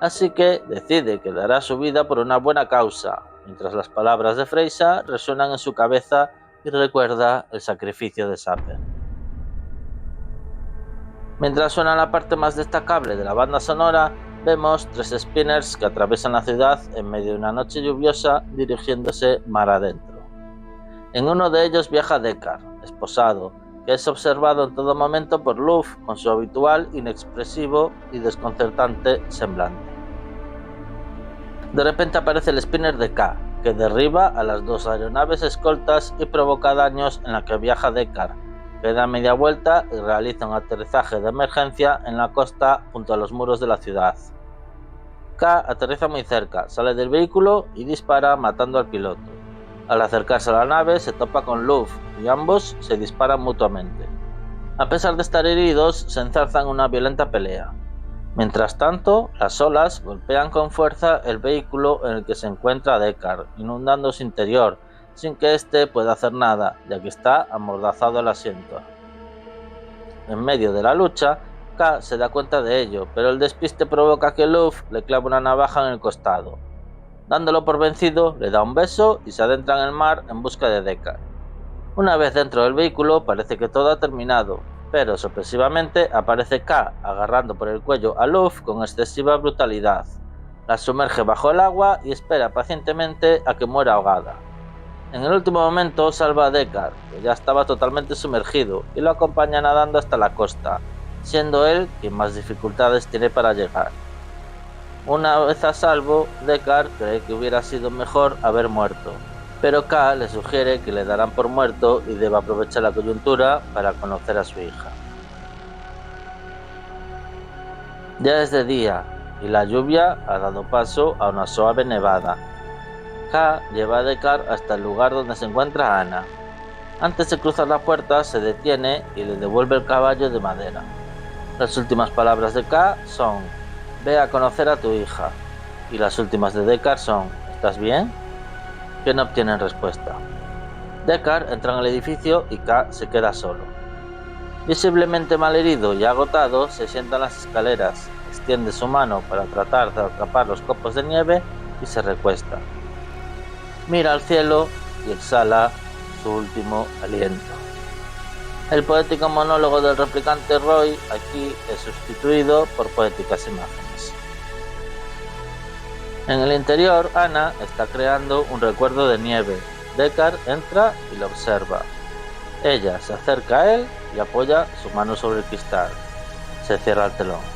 así que decide que dará su vida por una buena causa, mientras las palabras de Freisa resuenan en su cabeza y recuerda el sacrificio de Sapper. Mientras suena la parte más destacable de la banda sonora, vemos 3 spinners que atraviesan la ciudad en medio de una noche lluviosa dirigiéndose mar adentro. En uno de ellos viaja Deckard, esposado, que es observado en todo momento por Luffy con su habitual, inexpresivo y desconcertante semblante. De repente aparece el spinner de K, que derriba a las 2 aeronaves escoltas y provoca daños en la que viaja Deckard, que da media vuelta y realiza un aterrizaje de emergencia en la costa junto a los muros de la ciudad. K aterriza muy cerca, sale del vehículo y dispara matando al piloto. Al acercarse a la nave se topa con Luffy y ambos se disparan mutuamente. A pesar de estar heridos, se enzarzan en una violenta pelea. Mientras tanto, las olas golpean con fuerza el vehículo en el que se encuentra Deckard, inundando su interior, sin que éste pueda hacer nada, ya que está amordazado el asiento. En medio de la lucha, K se da cuenta de ello, pero el despiste provoca que Luffy le clave una navaja en el costado. Dándolo por vencido, le da un beso y se adentra en el mar en busca de Deckard. Una vez dentro del vehículo parece que todo ha terminado, pero sorpresivamente aparece K agarrando por el cuello a Luffy con excesiva brutalidad. La sumerge bajo el agua y espera pacientemente a que muera ahogada. En el último momento salva a Deckard, que ya estaba totalmente sumergido, y lo acompaña nadando hasta la costa, siendo él quien más dificultades tiene para llegar. Una vez a salvo, Deckard cree que hubiera sido mejor haber muerto, pero K le sugiere que le darán por muerto y debe aprovechar la coyuntura para conocer a su hija. Ya es de día y la lluvia ha dado paso a una suave nevada. K lleva a Deckard hasta el lugar donde se encuentra Anna. Antes de cruzar la puerta se detiene y le devuelve el caballo de madera. Las últimas palabras de K son: ve a conocer a tu hija. Y las últimas de Deckard son: ¿estás bien? Que no obtienen respuesta. Deckard entra en el edificio y K se queda solo. Visiblemente malherido y agotado, se sienta en las escaleras, extiende su mano para tratar de atrapar los copos de nieve y se recuesta. Mira al cielo y exhala su último aliento. El poético monólogo del replicante Roy aquí es sustituido por poéticas imágenes. En el interior, Anna está creando un recuerdo de nieve. Deckard entra y lo observa. Ella se acerca a él y apoya su mano sobre el cristal. Se cierra el telón.